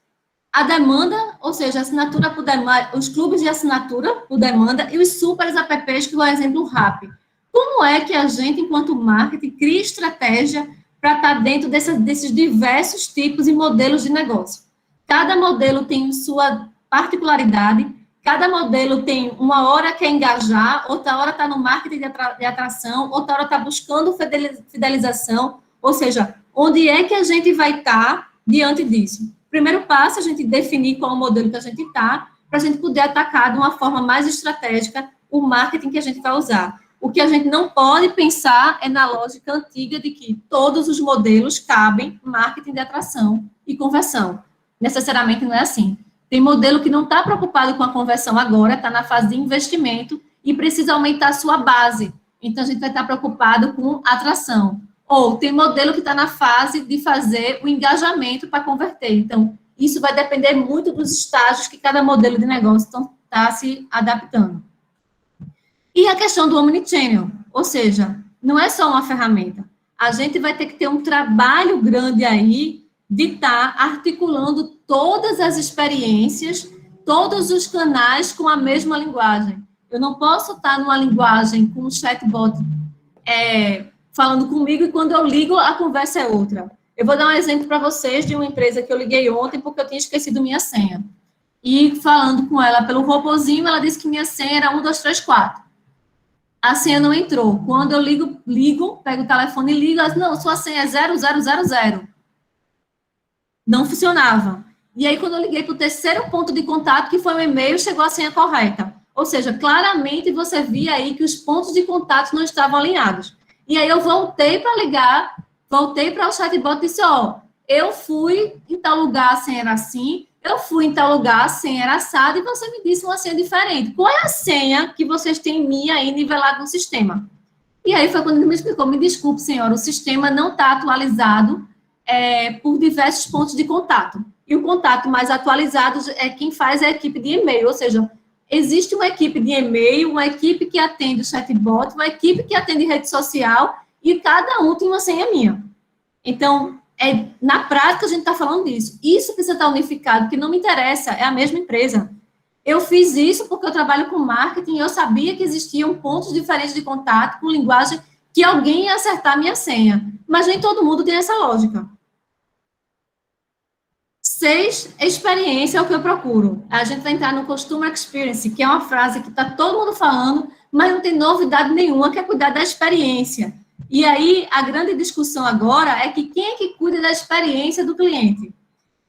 a demanda, ou seja, assinatura por demanda, os clubes de assinatura por demanda e os super apps, que é o exemplo Rappi. Como é que a gente, enquanto marketing, cria estratégia para estar dentro desses diversos tipos e modelos de negócio? Cada modelo tem sua particularidade, cada modelo tem uma hora que é engajar, outra hora está no marketing de atração, outra hora está buscando fidelização, ou seja, onde é que a gente vai estar diante disso? primeiro passo é a gente definir qual é o modelo que a gente está, para a gente poder atacar de uma forma mais estratégica o marketing que a gente vai usar. O que a gente não pode pensar é na lógica antiga de que todos os modelos cabem marketing de atração e conversão. Necessariamente não é assim. Tem modelo que não está preocupado com a conversão agora, está na fase de investimento e precisa aumentar a sua base. Então, a gente vai estar preocupado com atração. Ou tem modelo que está na fase de fazer o engajamento para converter. Então, isso vai depender muito dos estágios que cada modelo de negócio está se adaptando. E a questão do omnichannel, ou seja, não é só uma ferramenta. A gente vai ter que ter um trabalho grande aí de estar articulando todas as experiências, todos os canais com a mesma linguagem. Eu não posso estar numa linguagem com um chatbot falando comigo e quando eu ligo a conversa é outra. Eu vou dar um exemplo para vocês de uma empresa que eu liguei ontem porque eu tinha esquecido minha senha. E falando com ela pelo robozinho, ela disse que minha senha era 1, 2, 3, 4. A senha não entrou. Quando eu ligo, pego o telefone e ligo, ela diz, não, sua senha é 0000. Não funcionava. E aí, quando eu liguei para o terceiro ponto de contato, que foi o e-mail, chegou a senha correta. Ou seja, claramente você via aí que os pontos de contato não estavam alinhados. E aí eu voltei para ligar, voltei para o chatbot e disse, eu fui em tal lugar, a senha era assim, eu fui em tal lugar, a senha era assada, e você me disse uma senha diferente. Qual é a senha que vocês têm em mim aí nivelado no sistema? E aí foi quando ele me explicou, me desculpe, senhora, o sistema não está atualizado por diversos pontos de contato. E o contato mais atualizado é quem faz a equipe de e-mail, ou seja, existe uma equipe de e-mail, uma equipe que atende o chatbot, uma equipe que atende rede social, e cada um tem uma senha minha. Então, na prática, a gente está falando disso. Isso precisa estar unificado, que não me interessa, é a mesma empresa. Eu fiz isso porque eu trabalho com marketing e eu sabia que existiam pontos diferentes de contato com linguagem que alguém ia acertar a minha senha. Mas nem todo mundo tem essa lógica. 6, experiência é o que eu procuro. A gente vai entrar no Customer Experience, que é uma frase que está todo mundo falando, mas não tem novidade nenhuma, que é cuidar da experiência. E aí, a grande discussão agora é que quem é que cuida da experiência do cliente?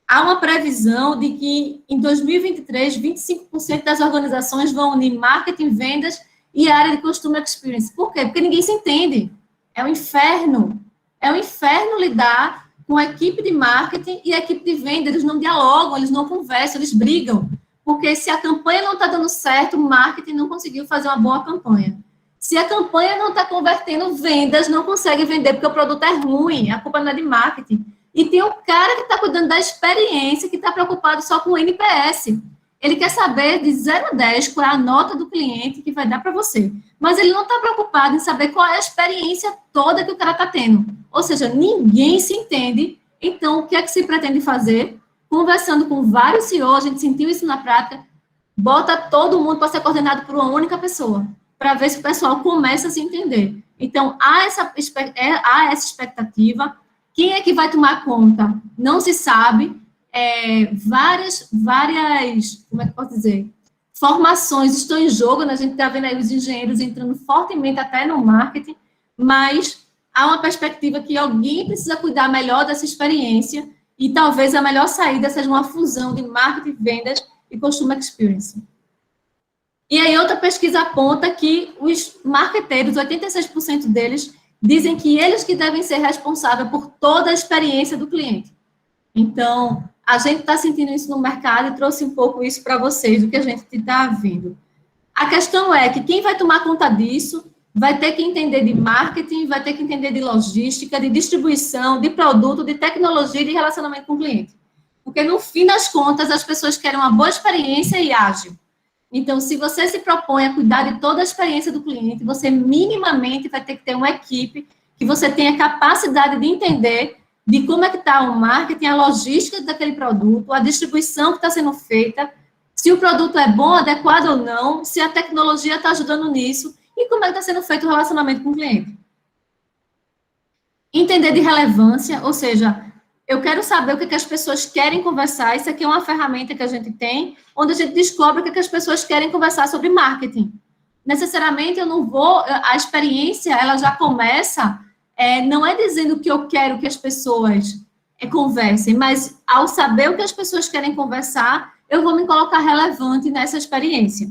Há uma previsão de que, em 2023, 25% das organizações vão unir marketing, vendas e a área de Customer Experience. Por quê? Porque ninguém se entende. É um inferno. É um inferno lidar com a equipe de marketing e a equipe de venda. Eles não dialogam, eles não conversam, eles brigam. Porque se a campanha não está dando certo, o marketing não conseguiu fazer uma boa campanha. Se a campanha não está convertendo vendas, não consegue vender porque o produto é ruim, a culpa não é de marketing. E tem o cara que está cuidando da experiência, que está preocupado só com o NPS. Ele quer saber de 0 a 10 qual é a nota do cliente que vai dar para você. Mas ele não está preocupado em saber qual é a experiência toda que o cara está tendo. Ou seja, ninguém se entende. Então, o que é que se pretende fazer? Conversando com vários CEOs, a gente sentiu isso na prática, bota todo mundo para ser coordenado por uma única pessoa, para ver se o pessoal começa a se entender. Então, há essa expectativa. Quem é que vai tomar conta? Não se sabe. Várias, como é que eu posso dizer? Formações estão em jogo, né? A gente está vendo aí os engenheiros entrando fortemente até no marketing, mas há uma perspectiva que alguém precisa cuidar melhor dessa experiência e talvez a melhor saída seja uma fusão de marketing, vendas e Customer Experience. E aí outra pesquisa aponta que os marqueteiros, 86% deles, dizem que eles que devem ser responsáveis por toda a experiência do cliente. Então, a gente está sentindo isso no mercado e trouxe um pouco isso para vocês, do que a gente está vendo. A questão é que quem vai tomar conta disso vai ter que entender de marketing, vai ter que entender de logística, de distribuição, de produto, de tecnologia e de relacionamento com o cliente. Porque, no fim das contas, as pessoas querem uma boa experiência e ágil. Então, se você se propõe a cuidar de toda a experiência do cliente, você minimamente vai ter que ter uma equipe que você tenha capacidade de entender de como é que está o marketing, a logística daquele produto, a distribuição que está sendo feita, se o produto é bom, adequado ou não, se a tecnologia está ajudando nisso e como é que está sendo feito o relacionamento com o cliente. Entender de relevância, ou seja, eu quero saber o que as pessoas querem conversar. Isso aqui é uma ferramenta que a gente tem, onde a gente descobre o que as pessoas querem conversar sobre marketing. Necessariamente, eu não vou... A experiência, ela já começa... não é dizendo que eu quero que as pessoas conversem, mas ao saber o que as pessoas querem conversar, eu vou me colocar relevante nessa experiência.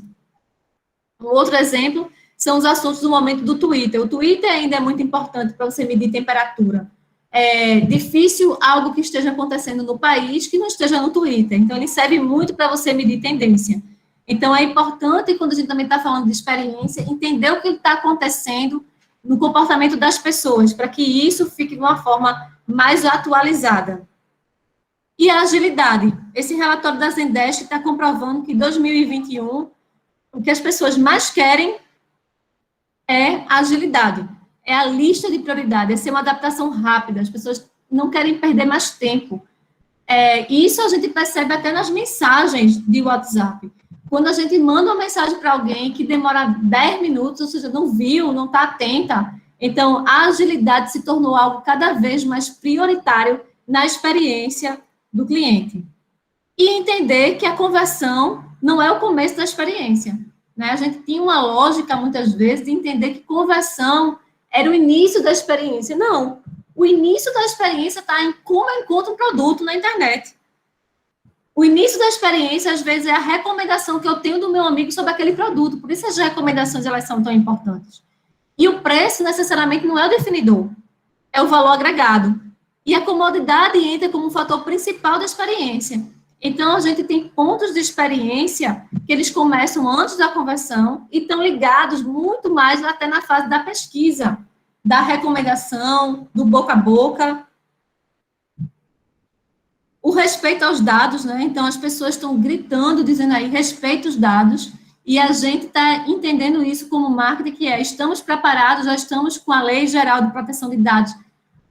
Um outro exemplo são os assuntos do momento do Twitter. O Twitter ainda é muito importante para você medir temperatura. É difícil algo que esteja acontecendo no país que não esteja no Twitter. Então, ele serve muito para você medir tendência. Então, é importante, quando a gente também está falando de experiência, entender o que está acontecendo no comportamento das pessoas, para que isso fique de uma forma mais atualizada. E a agilidade. Esse relatório da Zendesk está comprovando que em 2021, o que as pessoas mais querem é a agilidade. É a lista de prioridade, é ser uma adaptação rápida. As pessoas não querem perder mais tempo. Isso a gente percebe até nas mensagens de WhatsApp. Quando a gente manda uma mensagem para alguém que demora 10 minutos, ou seja, não viu, não está atenta, então a agilidade se tornou algo cada vez mais prioritário na experiência do cliente. E entender que a conversão não é o começo da experiência, né? A gente tinha uma lógica, muitas vezes, de entender que conversão era o início da experiência. Não, o início da experiência está em como eu encontro um produto na internet. O início da experiência, às vezes, é a recomendação que eu tenho do meu amigo sobre aquele produto. Por isso as recomendações, elas são tão importantes. E o preço, necessariamente, não é o definidor. É o valor agregado. E a comodidade entra como um fator principal da experiência. Então, a gente tem pontos de experiência que eles começam antes da conversão e estão ligados muito mais até na fase da pesquisa, da recomendação, do boca a boca. O respeito aos dados, né? Então, as pessoas estão gritando, dizendo aí, respeita os dados, e a gente está entendendo isso como marketing, que estamos preparados, já estamos com a Lei Geral de Proteção de Dados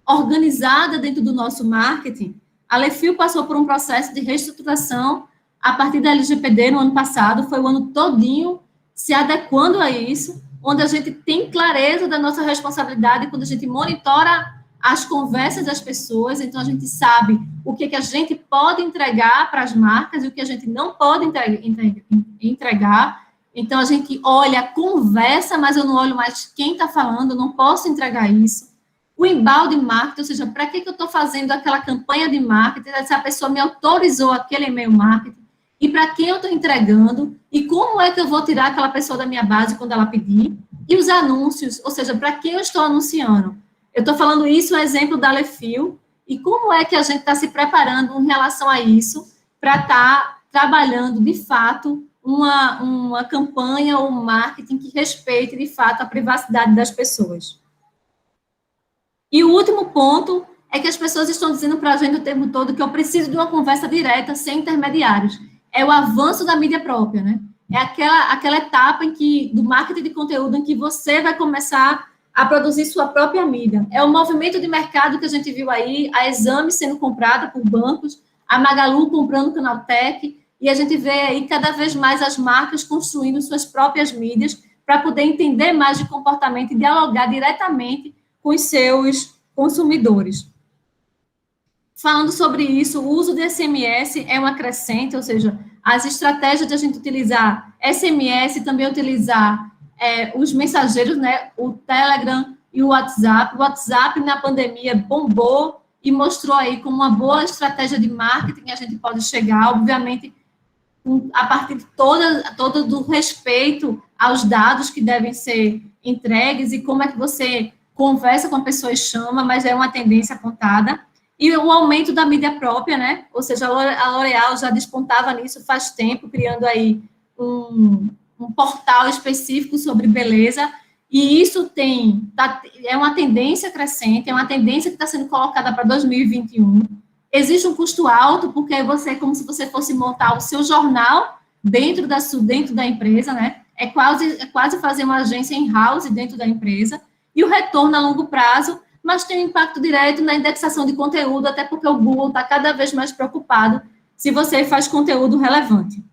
organizada dentro do nosso marketing. A Lefil passou por um processo de reestruturação a partir da LGPD no ano passado, foi o ano todinho se adequando a isso, onde a gente tem clareza da nossa responsabilidade quando a gente monitora as conversas das pessoas, então a gente sabe o que a gente pode entregar para as marcas e o que a gente não pode entregar. Então, a gente olha, conversa, mas eu não olho mais quem está falando, eu não posso entregar isso. O embalde marketing, ou seja, para que eu estou fazendo aquela campanha de marketing, se a pessoa me autorizou aquele e-mail marketing, e para quem eu estou entregando, e como é que eu vou tirar aquela pessoa da minha base quando ela pedir, e os anúncios, ou seja, para quem eu estou anunciando. Eu estou falando isso, um exemplo da Lefil, e como é que a gente está se preparando em relação a isso, para estar trabalhando, de fato, uma campanha ou um marketing que respeite, de fato, a privacidade das pessoas. E o último ponto é que as pessoas estão dizendo para a gente o tempo todo que eu preciso de uma conversa direta, sem intermediários. É o avanço da mídia própria, né? É aquela etapa do marketing de conteúdo em que você vai começar a produzir sua própria mídia. É o movimento de mercado que a gente viu aí, a Exame sendo comprada por bancos, a Magalu comprando o Canaltech, e a gente vê aí cada vez mais as marcas construindo suas próprias mídias para poder entender mais de comportamento e dialogar diretamente com os seus consumidores. Falando sobre isso, o uso de SMS é uma crescente, ou seja, as estratégias de a gente utilizar SMS, também utilizar os mensageiros, né, o Telegram e o WhatsApp. O WhatsApp, na pandemia, bombou e mostrou aí como uma boa estratégia de marketing a gente pode chegar, obviamente, a partir de todo do respeito aos dados que devem ser entregues e como é que você conversa com a pessoa e chama, mas é uma tendência apontada. E o aumento da mídia própria, né? Ou seja, a L'Oréal já despontava nisso faz tempo, criando aí um portal específico sobre beleza, e isso é uma tendência crescente, é uma tendência que está sendo colocada para 2021. Existe um custo alto, porque você é como se você fosse montar o seu jornal dentro da empresa, né? É quase fazer uma agência in-house dentro da empresa, e o retorno a longo prazo, mas tem um impacto direto na indexação de conteúdo, até porque o Google está cada vez mais preocupado se você faz conteúdo relevante.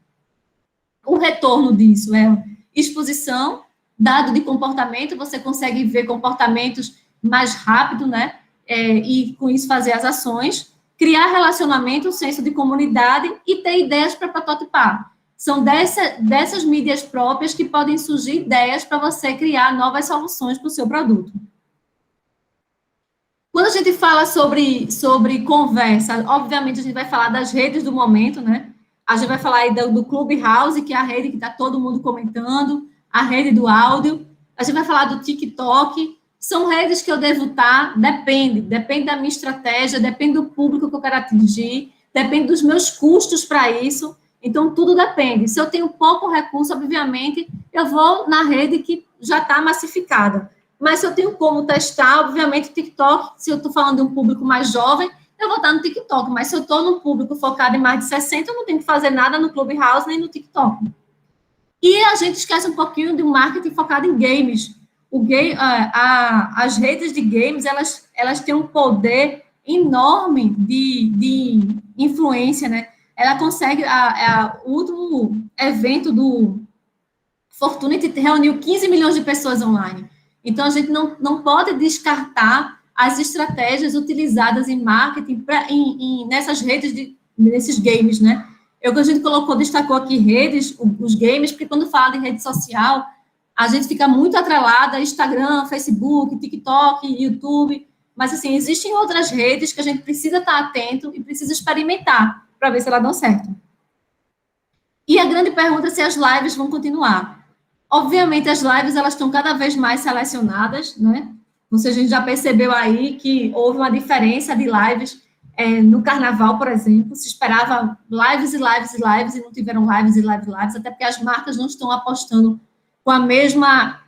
O retorno disso é exposição, dado de comportamento, você consegue ver comportamentos mais rápido, né? E com isso fazer as ações, criar relacionamento, senso de comunidade e ter ideias para prototipar. São dessas mídias próprias que podem surgir ideias para você criar novas soluções para o seu produto. Quando a gente fala sobre conversa, obviamente a gente vai falar das redes do momento, né? A gente vai falar aí do Clubhouse, que é a rede que está todo mundo comentando, a rede do áudio. A gente vai falar do TikTok. São redes que eu devo estar, depende da minha estratégia, depende do público que eu quero atingir, depende dos meus custos para isso. Então, tudo depende. Se eu tenho pouco recurso, obviamente, eu vou na rede que já está massificada. Mas se eu tenho como testar, obviamente, o TikTok, se eu estou falando de um público mais jovem, eu vou estar no TikTok. Mas se eu estou num público focado em mais de 60, eu não tenho que fazer nada no Clubhouse nem no TikTok. E a gente esquece um pouquinho de um marketing focado em games. As redes de games, elas têm um poder enorme de influência, né? Ela consegue, o último evento do Fortnite reuniu 15 milhões de pessoas online. Então, a gente não pode descartar as estratégias utilizadas em marketing nessas redes, nesses games, né? A gente destacou aqui redes, os games, porque quando fala de rede social, a gente fica muito atrelada a Instagram, Facebook, TikTok, YouTube, mas, assim, existem outras redes que a gente precisa estar atento e precisa experimentar para ver se elas dão certo. E a grande pergunta é se as lives vão continuar. Obviamente, as lives, elas estão cada vez mais selecionadas, né? A gente já percebeu aí que houve uma diferença de lives no Carnaval, por exemplo. Se esperava lives e lives e lives, e não tiveram lives e lives e lives, até porque as marcas não estão apostando com a mesma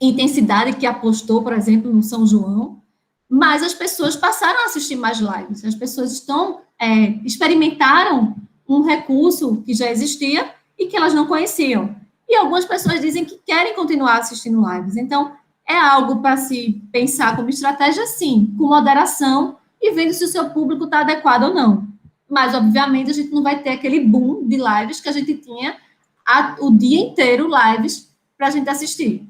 intensidade que apostou, por exemplo, no São João. Mas as pessoas passaram a assistir mais lives. As pessoas experimentaram um recurso que já existia e que elas não conheciam. E algumas pessoas dizem que querem continuar assistindo lives. Então, é algo para se pensar como estratégia, sim, com moderação e vendo se o seu público está adequado ou não. Mas, obviamente, a gente não vai ter aquele boom de lives que a gente tinha o dia inteiro, lives, para a gente assistir.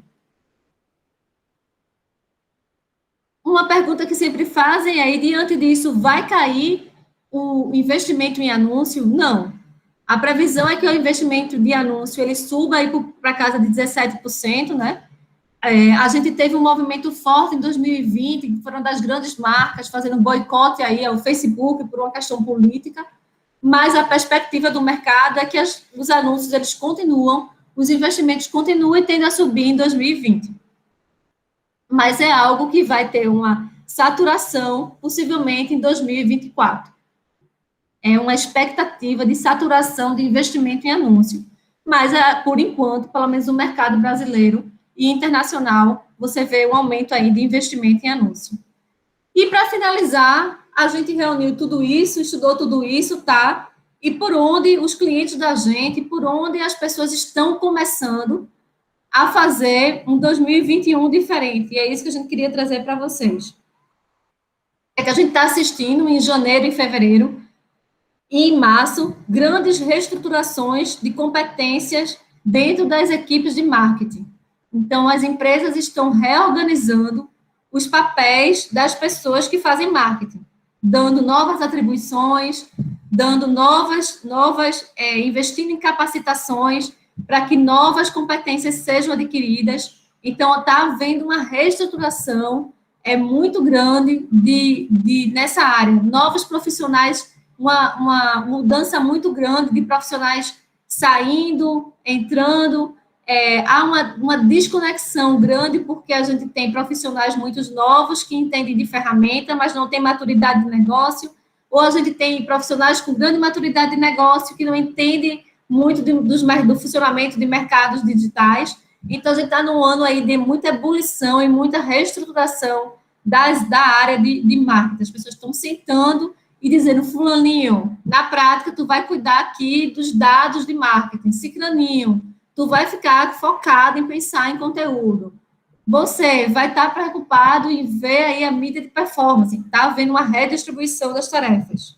Uma pergunta que sempre fazem é, diante disso, vai cair o investimento em anúncio? Não. A previsão é que o investimento de anúncio ele suba para casa de 17%, né? A gente teve um movimento forte em 2020, que foram das grandes marcas fazendo boicote aí ao Facebook por uma questão política, mas a perspectiva do mercado é que os anúncios eles continuam, os investimentos continuam e tendem a subir em 2020. Mas é algo que vai ter uma saturação, possivelmente em 2024. É uma expectativa de saturação de investimento em anúncio. Mas, por enquanto, pelo menos no mercado brasileiro e internacional, você vê um aumento aí de investimento em anúncio. E, para finalizar, a gente reuniu tudo isso, estudou tudo isso, tá? E por onde os clientes da gente, por onde as pessoas estão começando a fazer um 2021 diferente. E é isso que a gente queria trazer para vocês. É que a gente está assistindo em janeiro e fevereiro, e em março, grandes reestruturações de competências dentro das equipes de marketing. Então, as empresas estão reorganizando os papéis das pessoas que fazem marketing, dando novas atribuições, dando investindo em capacitações para que novas competências sejam adquiridas. Então, está havendo uma reestruturação muito grande nessa área. Novos profissionais, uma mudança muito grande de profissionais saindo, entrando. Há uma desconexão grande, porque a gente tem profissionais muito novos que entendem de ferramenta, mas não têm maturidade de negócio, ou a gente tem profissionais com grande maturidade de negócio que não entendem muito do funcionamento de mercados digitais. Então, a gente está num ano aí de muita ebulição e muita reestruturação da área de marketing. As pessoas estão sentando e dizendo, fulaninho, na prática, tu vai cuidar aqui dos dados de marketing, cicraninho, tu vai ficar focado em pensar em conteúdo. Você vai estar preocupado em ver aí a mídia de performance, está havendo uma redistribuição das tarefas.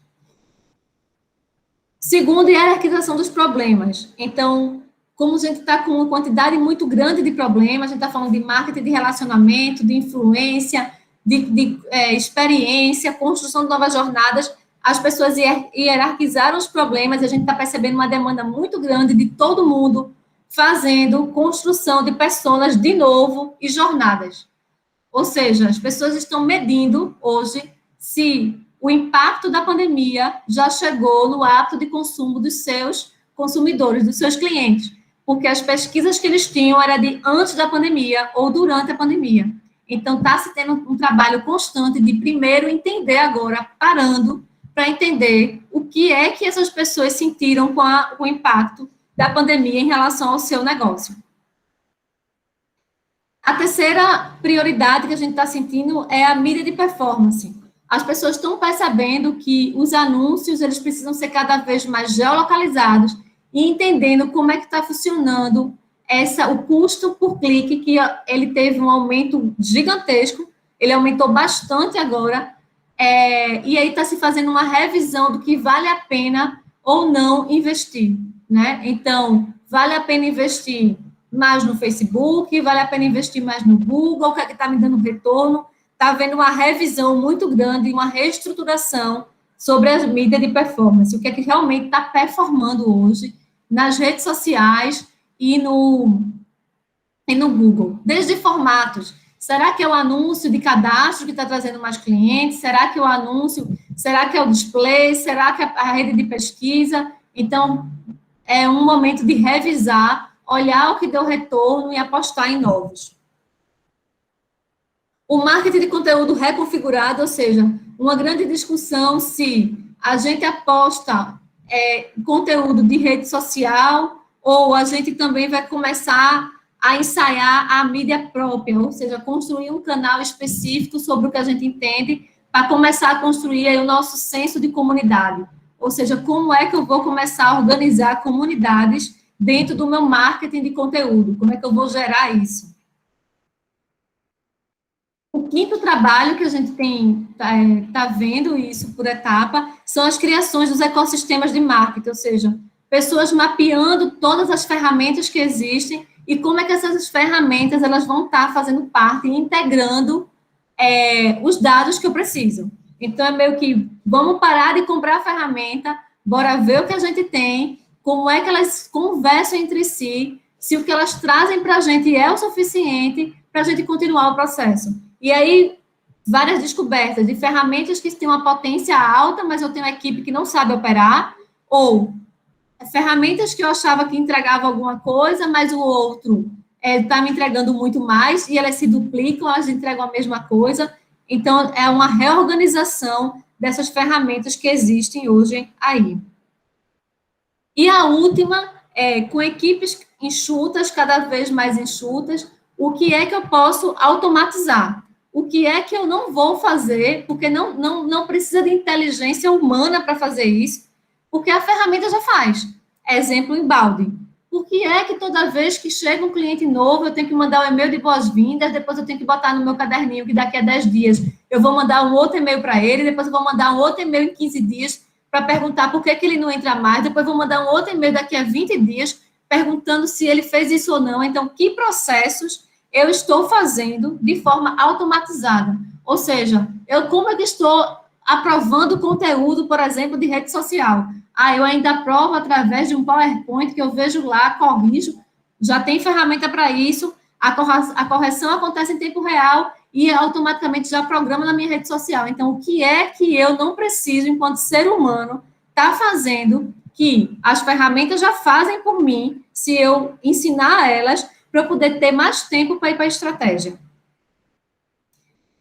Segundo, é a hierarquização dos problemas. Então, como a gente está com uma quantidade muito grande de problemas, a gente está falando de marketing, de relacionamento, de influência, de experiência, construção de novas jornadas, as pessoas hierarquizaram os problemas, e a gente está percebendo uma demanda muito grande de todo mundo fazendo construção de personas de novo e jornadas. Ou seja, as pessoas estão medindo hoje se o impacto da pandemia já chegou no hábito de consumo dos seus consumidores, dos seus clientes, porque as pesquisas que eles tinham era de antes da pandemia ou durante a pandemia. Então, está se tendo um trabalho constante de primeiro entender agora, parando, para entender o que é que essas pessoas sentiram com o impacto da pandemia em relação ao seu negócio. A terceira prioridade que a gente está sentindo é a mídia de performance. As pessoas estão percebendo que os anúncios eles precisam ser cada vez mais geolocalizados e entendendo como é que está funcionando o custo por clique, que ele teve um aumento gigantesco, ele aumentou bastante agora, e aí está se fazendo uma revisão do que vale a pena ou não investir, né? Então, vale a pena investir mais no Facebook, vale a pena investir mais no Google, o que é que está me dando retorno? Está havendo uma revisão muito grande, uma reestruturação sobre as mídias de performance, o que é que realmente está performando hoje nas redes sociais e no Google, desde formatos. Será que é o anúncio de cadastro que está trazendo mais clientes? Será que é o anúncio? Será que é o display? Será que é a rede de pesquisa? Então, é um momento de revisar, olhar o que deu retorno e apostar em novos. O marketing de conteúdo reconfigurado, ou seja, uma grande discussão se a gente aposta conteúdo de rede social ou a gente também vai começar a ensaiar a mídia própria, ou seja, construir um canal específico sobre o que a gente entende para começar a construir aí o nosso senso de comunidade. Ou seja, como é que eu vou começar a organizar comunidades dentro do meu marketing de conteúdo? Como é que eu vou gerar isso? O quinto trabalho que a gente está vendo isso por etapa são as criações dos ecossistemas de marketing, ou seja, pessoas mapeando todas as ferramentas que existem e como é que essas ferramentas elas vão estar fazendo parte e integrando os dados que eu preciso. Então, é meio que, vamos parar de comprar a ferramenta, bora ver o que a gente tem, como é que elas conversam entre si, se o que elas trazem para a gente é o suficiente para a gente continuar o processo. E aí, várias descobertas de ferramentas que têm uma potência alta, mas eu tenho uma equipe que não sabe operar, ou ferramentas que eu achava que entregava alguma coisa, mas o outro está me entregando muito mais, e elas se duplicam, elas entregam a mesma coisa. Então, é uma reorganização dessas ferramentas que existem hoje aí. E a última, com equipes enxutas, cada vez mais enxutas, o que é que eu posso automatizar? O que é que eu não vou fazer, porque não precisa de inteligência humana para fazer isso, porque a ferramenta já faz. Exemplo em balde. Por que é que toda vez que chega um cliente novo, eu tenho que mandar um e-mail de boas-vindas, depois eu tenho que botar no meu caderninho que daqui a 10 dias eu vou mandar um outro e-mail para ele, depois eu vou mandar um outro e-mail em 15 dias para perguntar por que ele não entra mais, depois eu vou mandar um outro e-mail daqui a 20 dias perguntando se ele fez isso ou não. Então, que processos eu estou fazendo de forma automatizada? Ou seja, como eu estou aprovando conteúdo, por exemplo, de rede social? Eu ainda aprovo através de um PowerPoint que eu vejo lá, corrijo, já tem ferramenta para isso, a correção acontece em tempo real e automaticamente já programa na minha rede social. Então, o que é que eu não preciso, enquanto ser humano, está fazendo que as ferramentas já fazem por mim, se eu ensinar elas, para eu poder ter mais tempo para ir para a estratégia.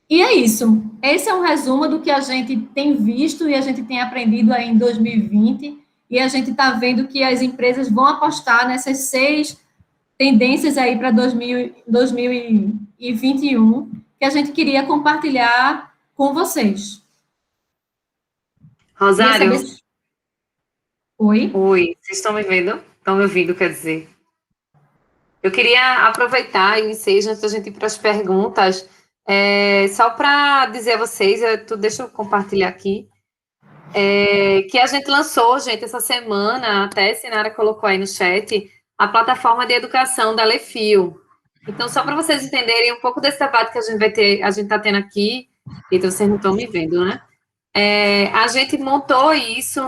E é isso. Esse é um resumo do que a gente tem visto e a gente tem aprendido aí em 2020, e a gente está vendo que as empresas vão apostar nessas 6 tendências aí para 2021, que a gente queria compartilhar com vocês. Rosário? Oi? Oi, vocês estão me vendo? Estão me ouvindo, quer dizer. Eu queria aproveitar e ensejar, antes da gente ir para as perguntas, só para dizer a vocês, deixa eu compartilhar aqui, que a gente lançou, gente, essa semana, até a Sinara colocou aí no chat, a plataforma de educação da Lefio. Então, só para vocês entenderem um pouco desse debate que a gente está tendo aqui, então vocês não estão me vendo, né? A gente montou isso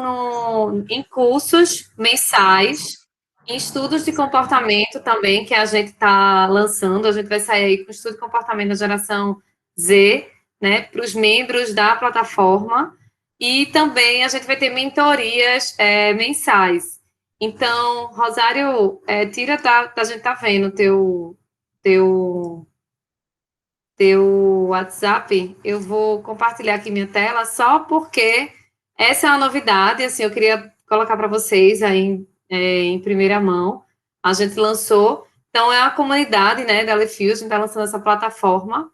em cursos mensais, em estudos de comportamento também, que a gente está lançando. A gente vai sair aí com estudo de comportamento da geração né, para os membros da plataforma, e também a gente vai ter mentorias mensais. Então, Rosário, a gente tá vendo teu WhatsApp, eu vou compartilhar aqui minha tela só porque essa é uma novidade, assim, eu queria colocar para vocês aí em primeira mão. A gente lançou, então é a comunidade, né, da LeFeel, a gente está lançando essa plataforma,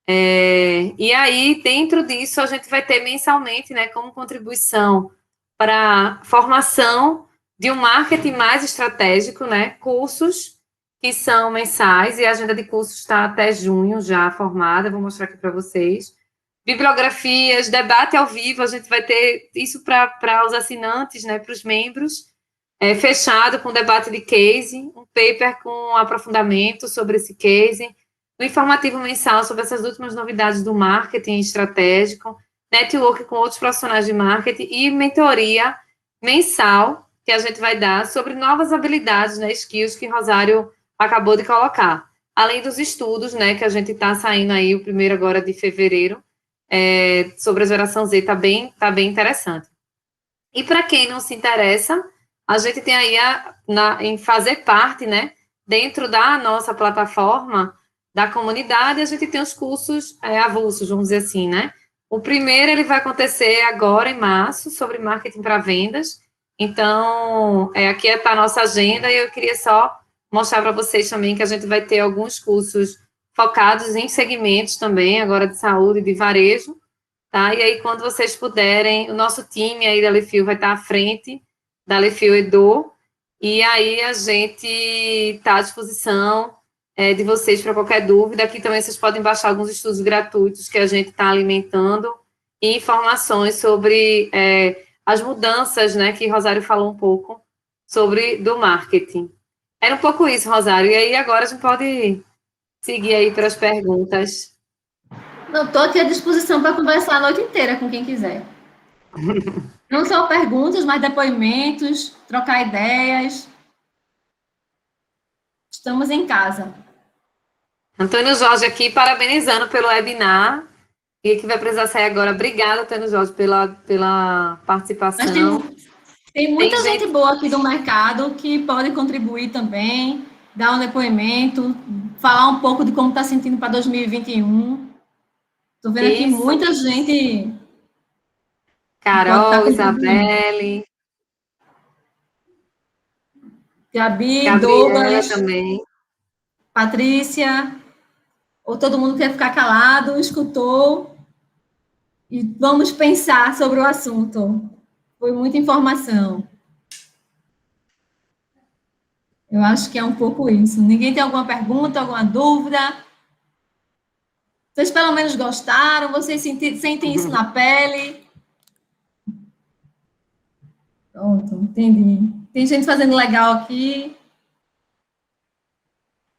e aí dentro disso a gente vai ter mensalmente, né, como contribuição para a formação de um marketing mais estratégico, né, cursos que são mensais, e a agenda de cursos está até junho já formada, vou mostrar aqui para vocês. Bibliografias, debate ao vivo, a gente vai ter isso para os assinantes, né, para os membros, fechado com debate de case, um paper com aprofundamento sobre esse case, um informativo mensal sobre essas últimas novidades do marketing estratégico, network com outros profissionais de marketing e mentoria mensal que a gente vai dar sobre novas habilidades, né, skills que Rosário acabou de colocar. Além dos estudos, né, que a gente está saindo aí, o primeiro agora de fevereiro, sobre a geração Z, tá bem interessante. E para quem não se interessa, a gente tem aí em fazer parte, né, dentro da nossa plataforma, da comunidade, a gente tem os cursos avulsos, vamos dizer assim, né? O primeiro, ele vai acontecer agora, em março, sobre marketing para vendas. Então, aqui está a nossa agenda, e eu queria só mostrar para vocês também que a gente vai ter alguns cursos focados em segmentos também, agora de saúde e de varejo, tá? E aí, quando vocês puderem, o nosso time aí da LeFeel vai estar à frente da LeFeel Edu, e aí a gente está à disposição de vocês para qualquer dúvida. Aqui também vocês podem baixar alguns estudos gratuitos que a gente está alimentando, e informações sobre as mudanças, né, que Rosário falou um pouco, sobre do marketing. Era um pouco isso, Rosário. E aí, agora a gente pode seguir aí para as perguntas. Não, estou aqui à disposição para conversar a noite inteira com quem quiser. Não só perguntas, mas depoimentos, trocar ideias. Estamos em casa. Antônio Jorge aqui, parabenizando pelo webinar. E que vai precisar sair agora. Obrigada, Antônio Jorge, pela participação. Mas tem muita gente boa aqui do mercado que pode contribuir também, dar um depoimento, falar um pouco de como está sentindo para 2021. Estou vendo aqui muita gente. Carol, Isabelle. Gabi, Douglas. Também. Patrícia. Ou todo mundo quer ficar calado, escutou. E vamos pensar sobre o assunto. Foi muita informação. Eu acho que é um pouco isso. Ninguém tem alguma pergunta, alguma dúvida? Vocês pelo menos gostaram? Vocês sentem isso na pele? Pronto, entendi. Tem gente fazendo legal aqui.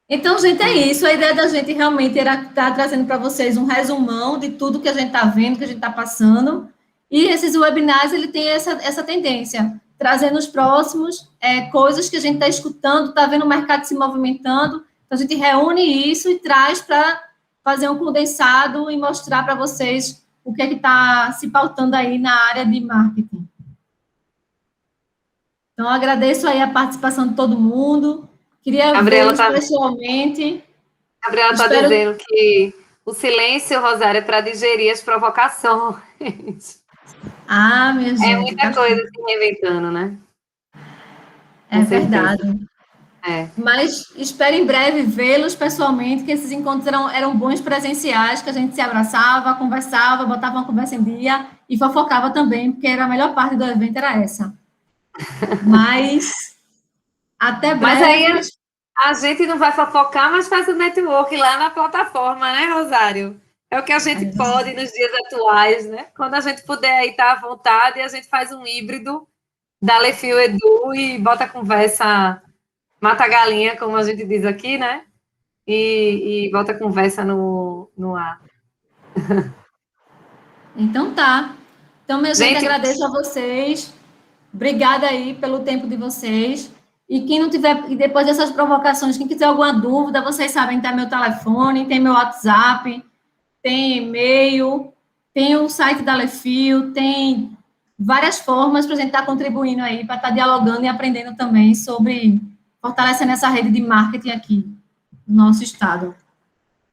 Então, gente, é isso. A ideia da gente realmente era estar trazendo para vocês um resumão de tudo que a gente está vendo, que a gente está passando. E esses webinars, ele tem essa tendência, trazer nos próximos coisas que a gente está escutando, está vendo o mercado se movimentando. Então, a gente reúne isso e traz para fazer um condensado e mostrar para vocês o que é que está se pautando aí na área de marketing. Então, agradeço aí a participação de todo mundo. Queria ver pessoalmente. Gabriela está dizendo que o silêncio, Rosário, é para digerir as provocações. Minha gente. É muita coisa se reinventando, né? É verdade. Mas espero em breve vê-los pessoalmente, que esses encontros eram bons presenciais, que a gente se abraçava, conversava, botava uma conversa em dia e fofocava também, porque a melhor parte do evento era essa. Mas até breve. Mas aí a gente não vai fofocar, mas faz o network lá na plataforma, né, Rosário? É o que a gente pode nos dias atuais, né? Quando a gente puder aí estar à vontade, a gente faz um híbrido da LeFeel Edu e bota a conversa, mata a galinha, como a gente diz aqui, né? E bota a conversa no ar. Então tá. Então, minha gente, agradeço a vocês. Obrigada aí pelo tempo de vocês. E quem não tiver, e depois dessas provocações, quem quiser alguma dúvida, vocês sabem, tem meu telefone, tem meu WhatsApp. tem e-mail, tem o site da Lefil, tem várias formas para a gente estar contribuindo aí, para estar dialogando e aprendendo também sobre fortalecendo essa rede de marketing aqui no nosso estado.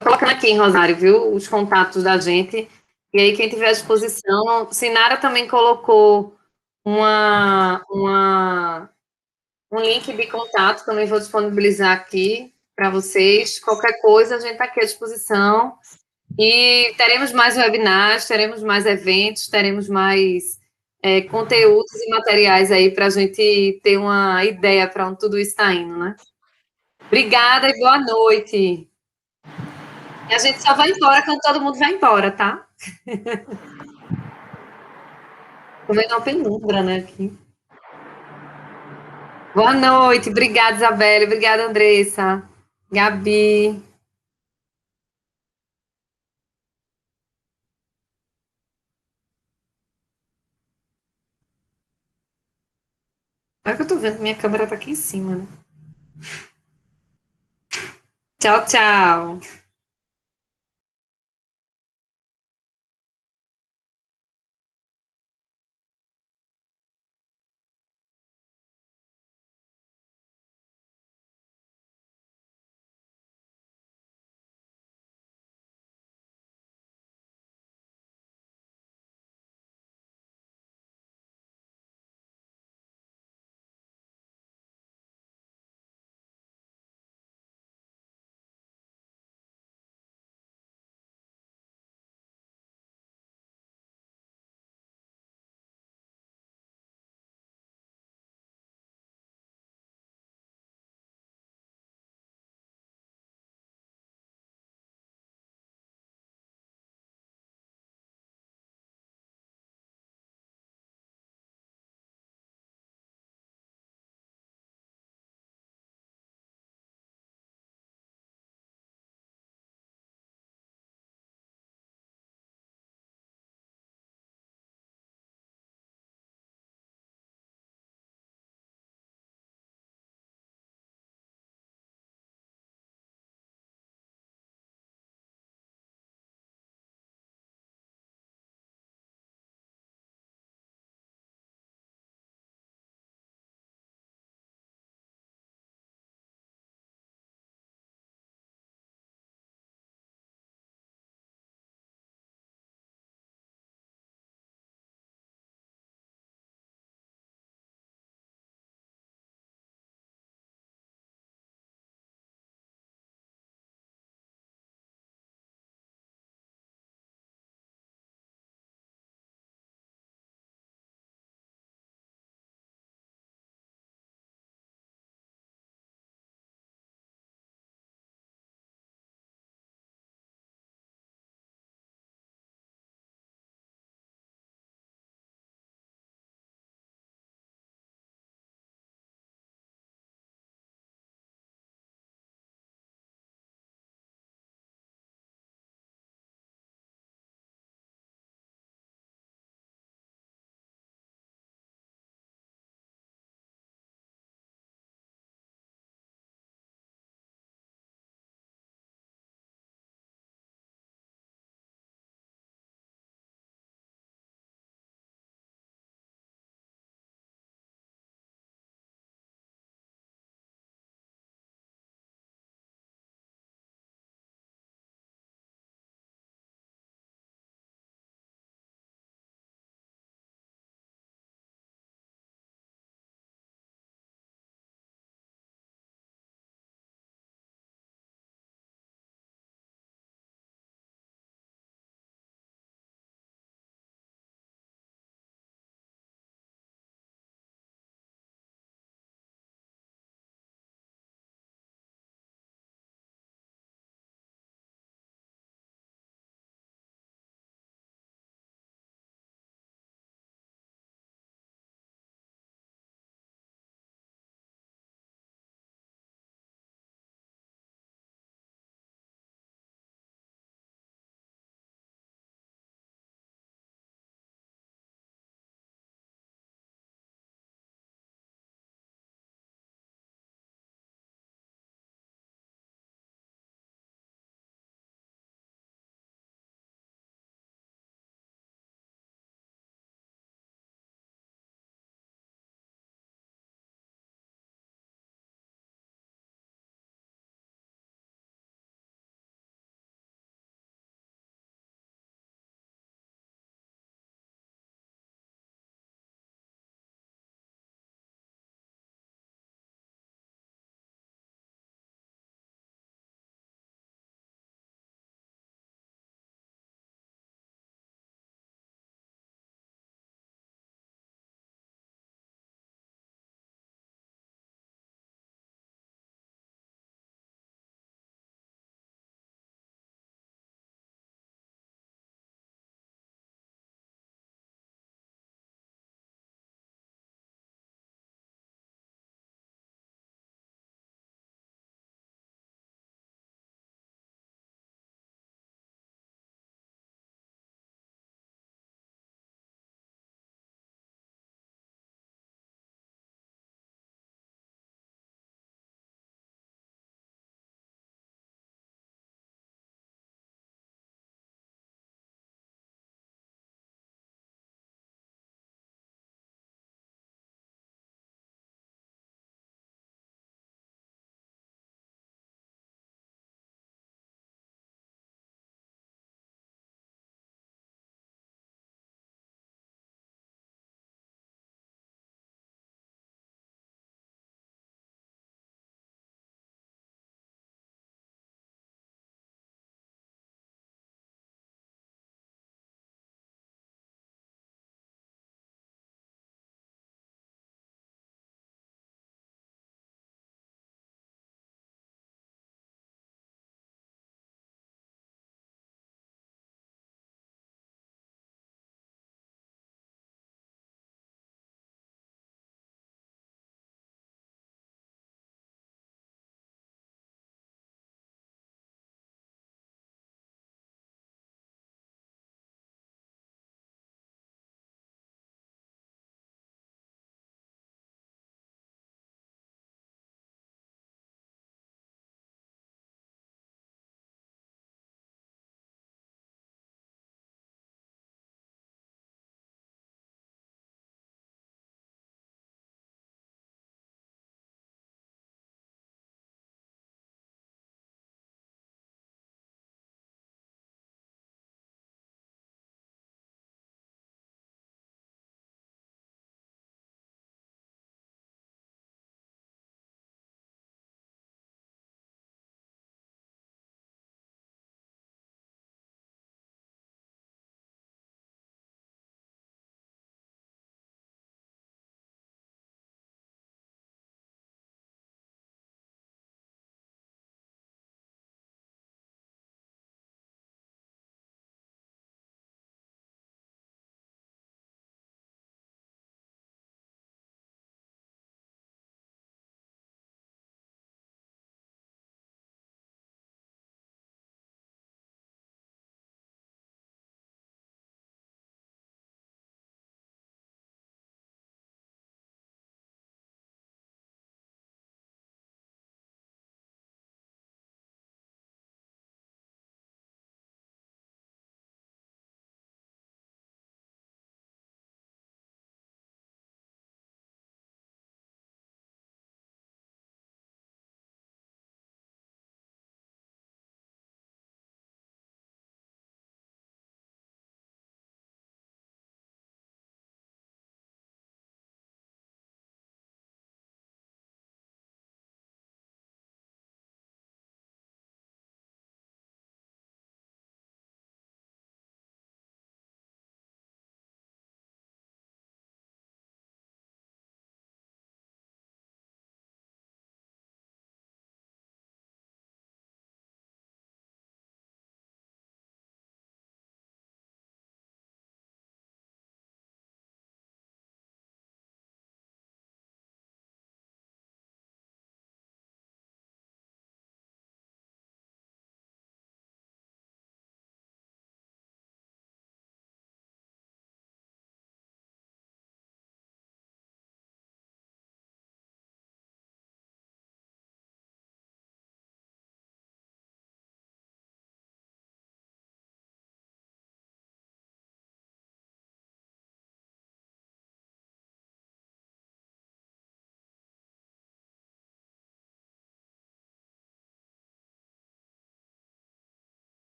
Colocando aqui em Rosário, viu, os contatos da gente, e aí quem tiver à disposição, Sinara também colocou um link de contato, também vou disponibilizar aqui para vocês, qualquer coisa a gente está aqui à disposição, e teremos mais webinars, teremos mais eventos, teremos mais conteúdos e materiais aí para a gente ter uma ideia para onde tudo isso está indo, né? Obrigada e boa noite. E a gente só vai embora quando todo mundo vai embora, tá? Tô vendo uma penumbra, né, aqui. Boa noite. Obrigada, Isabelle. Obrigada, Andressa. Gabi. Olha que eu tô vendo, minha câmera tá aqui em cima, né? Tchau, tchau.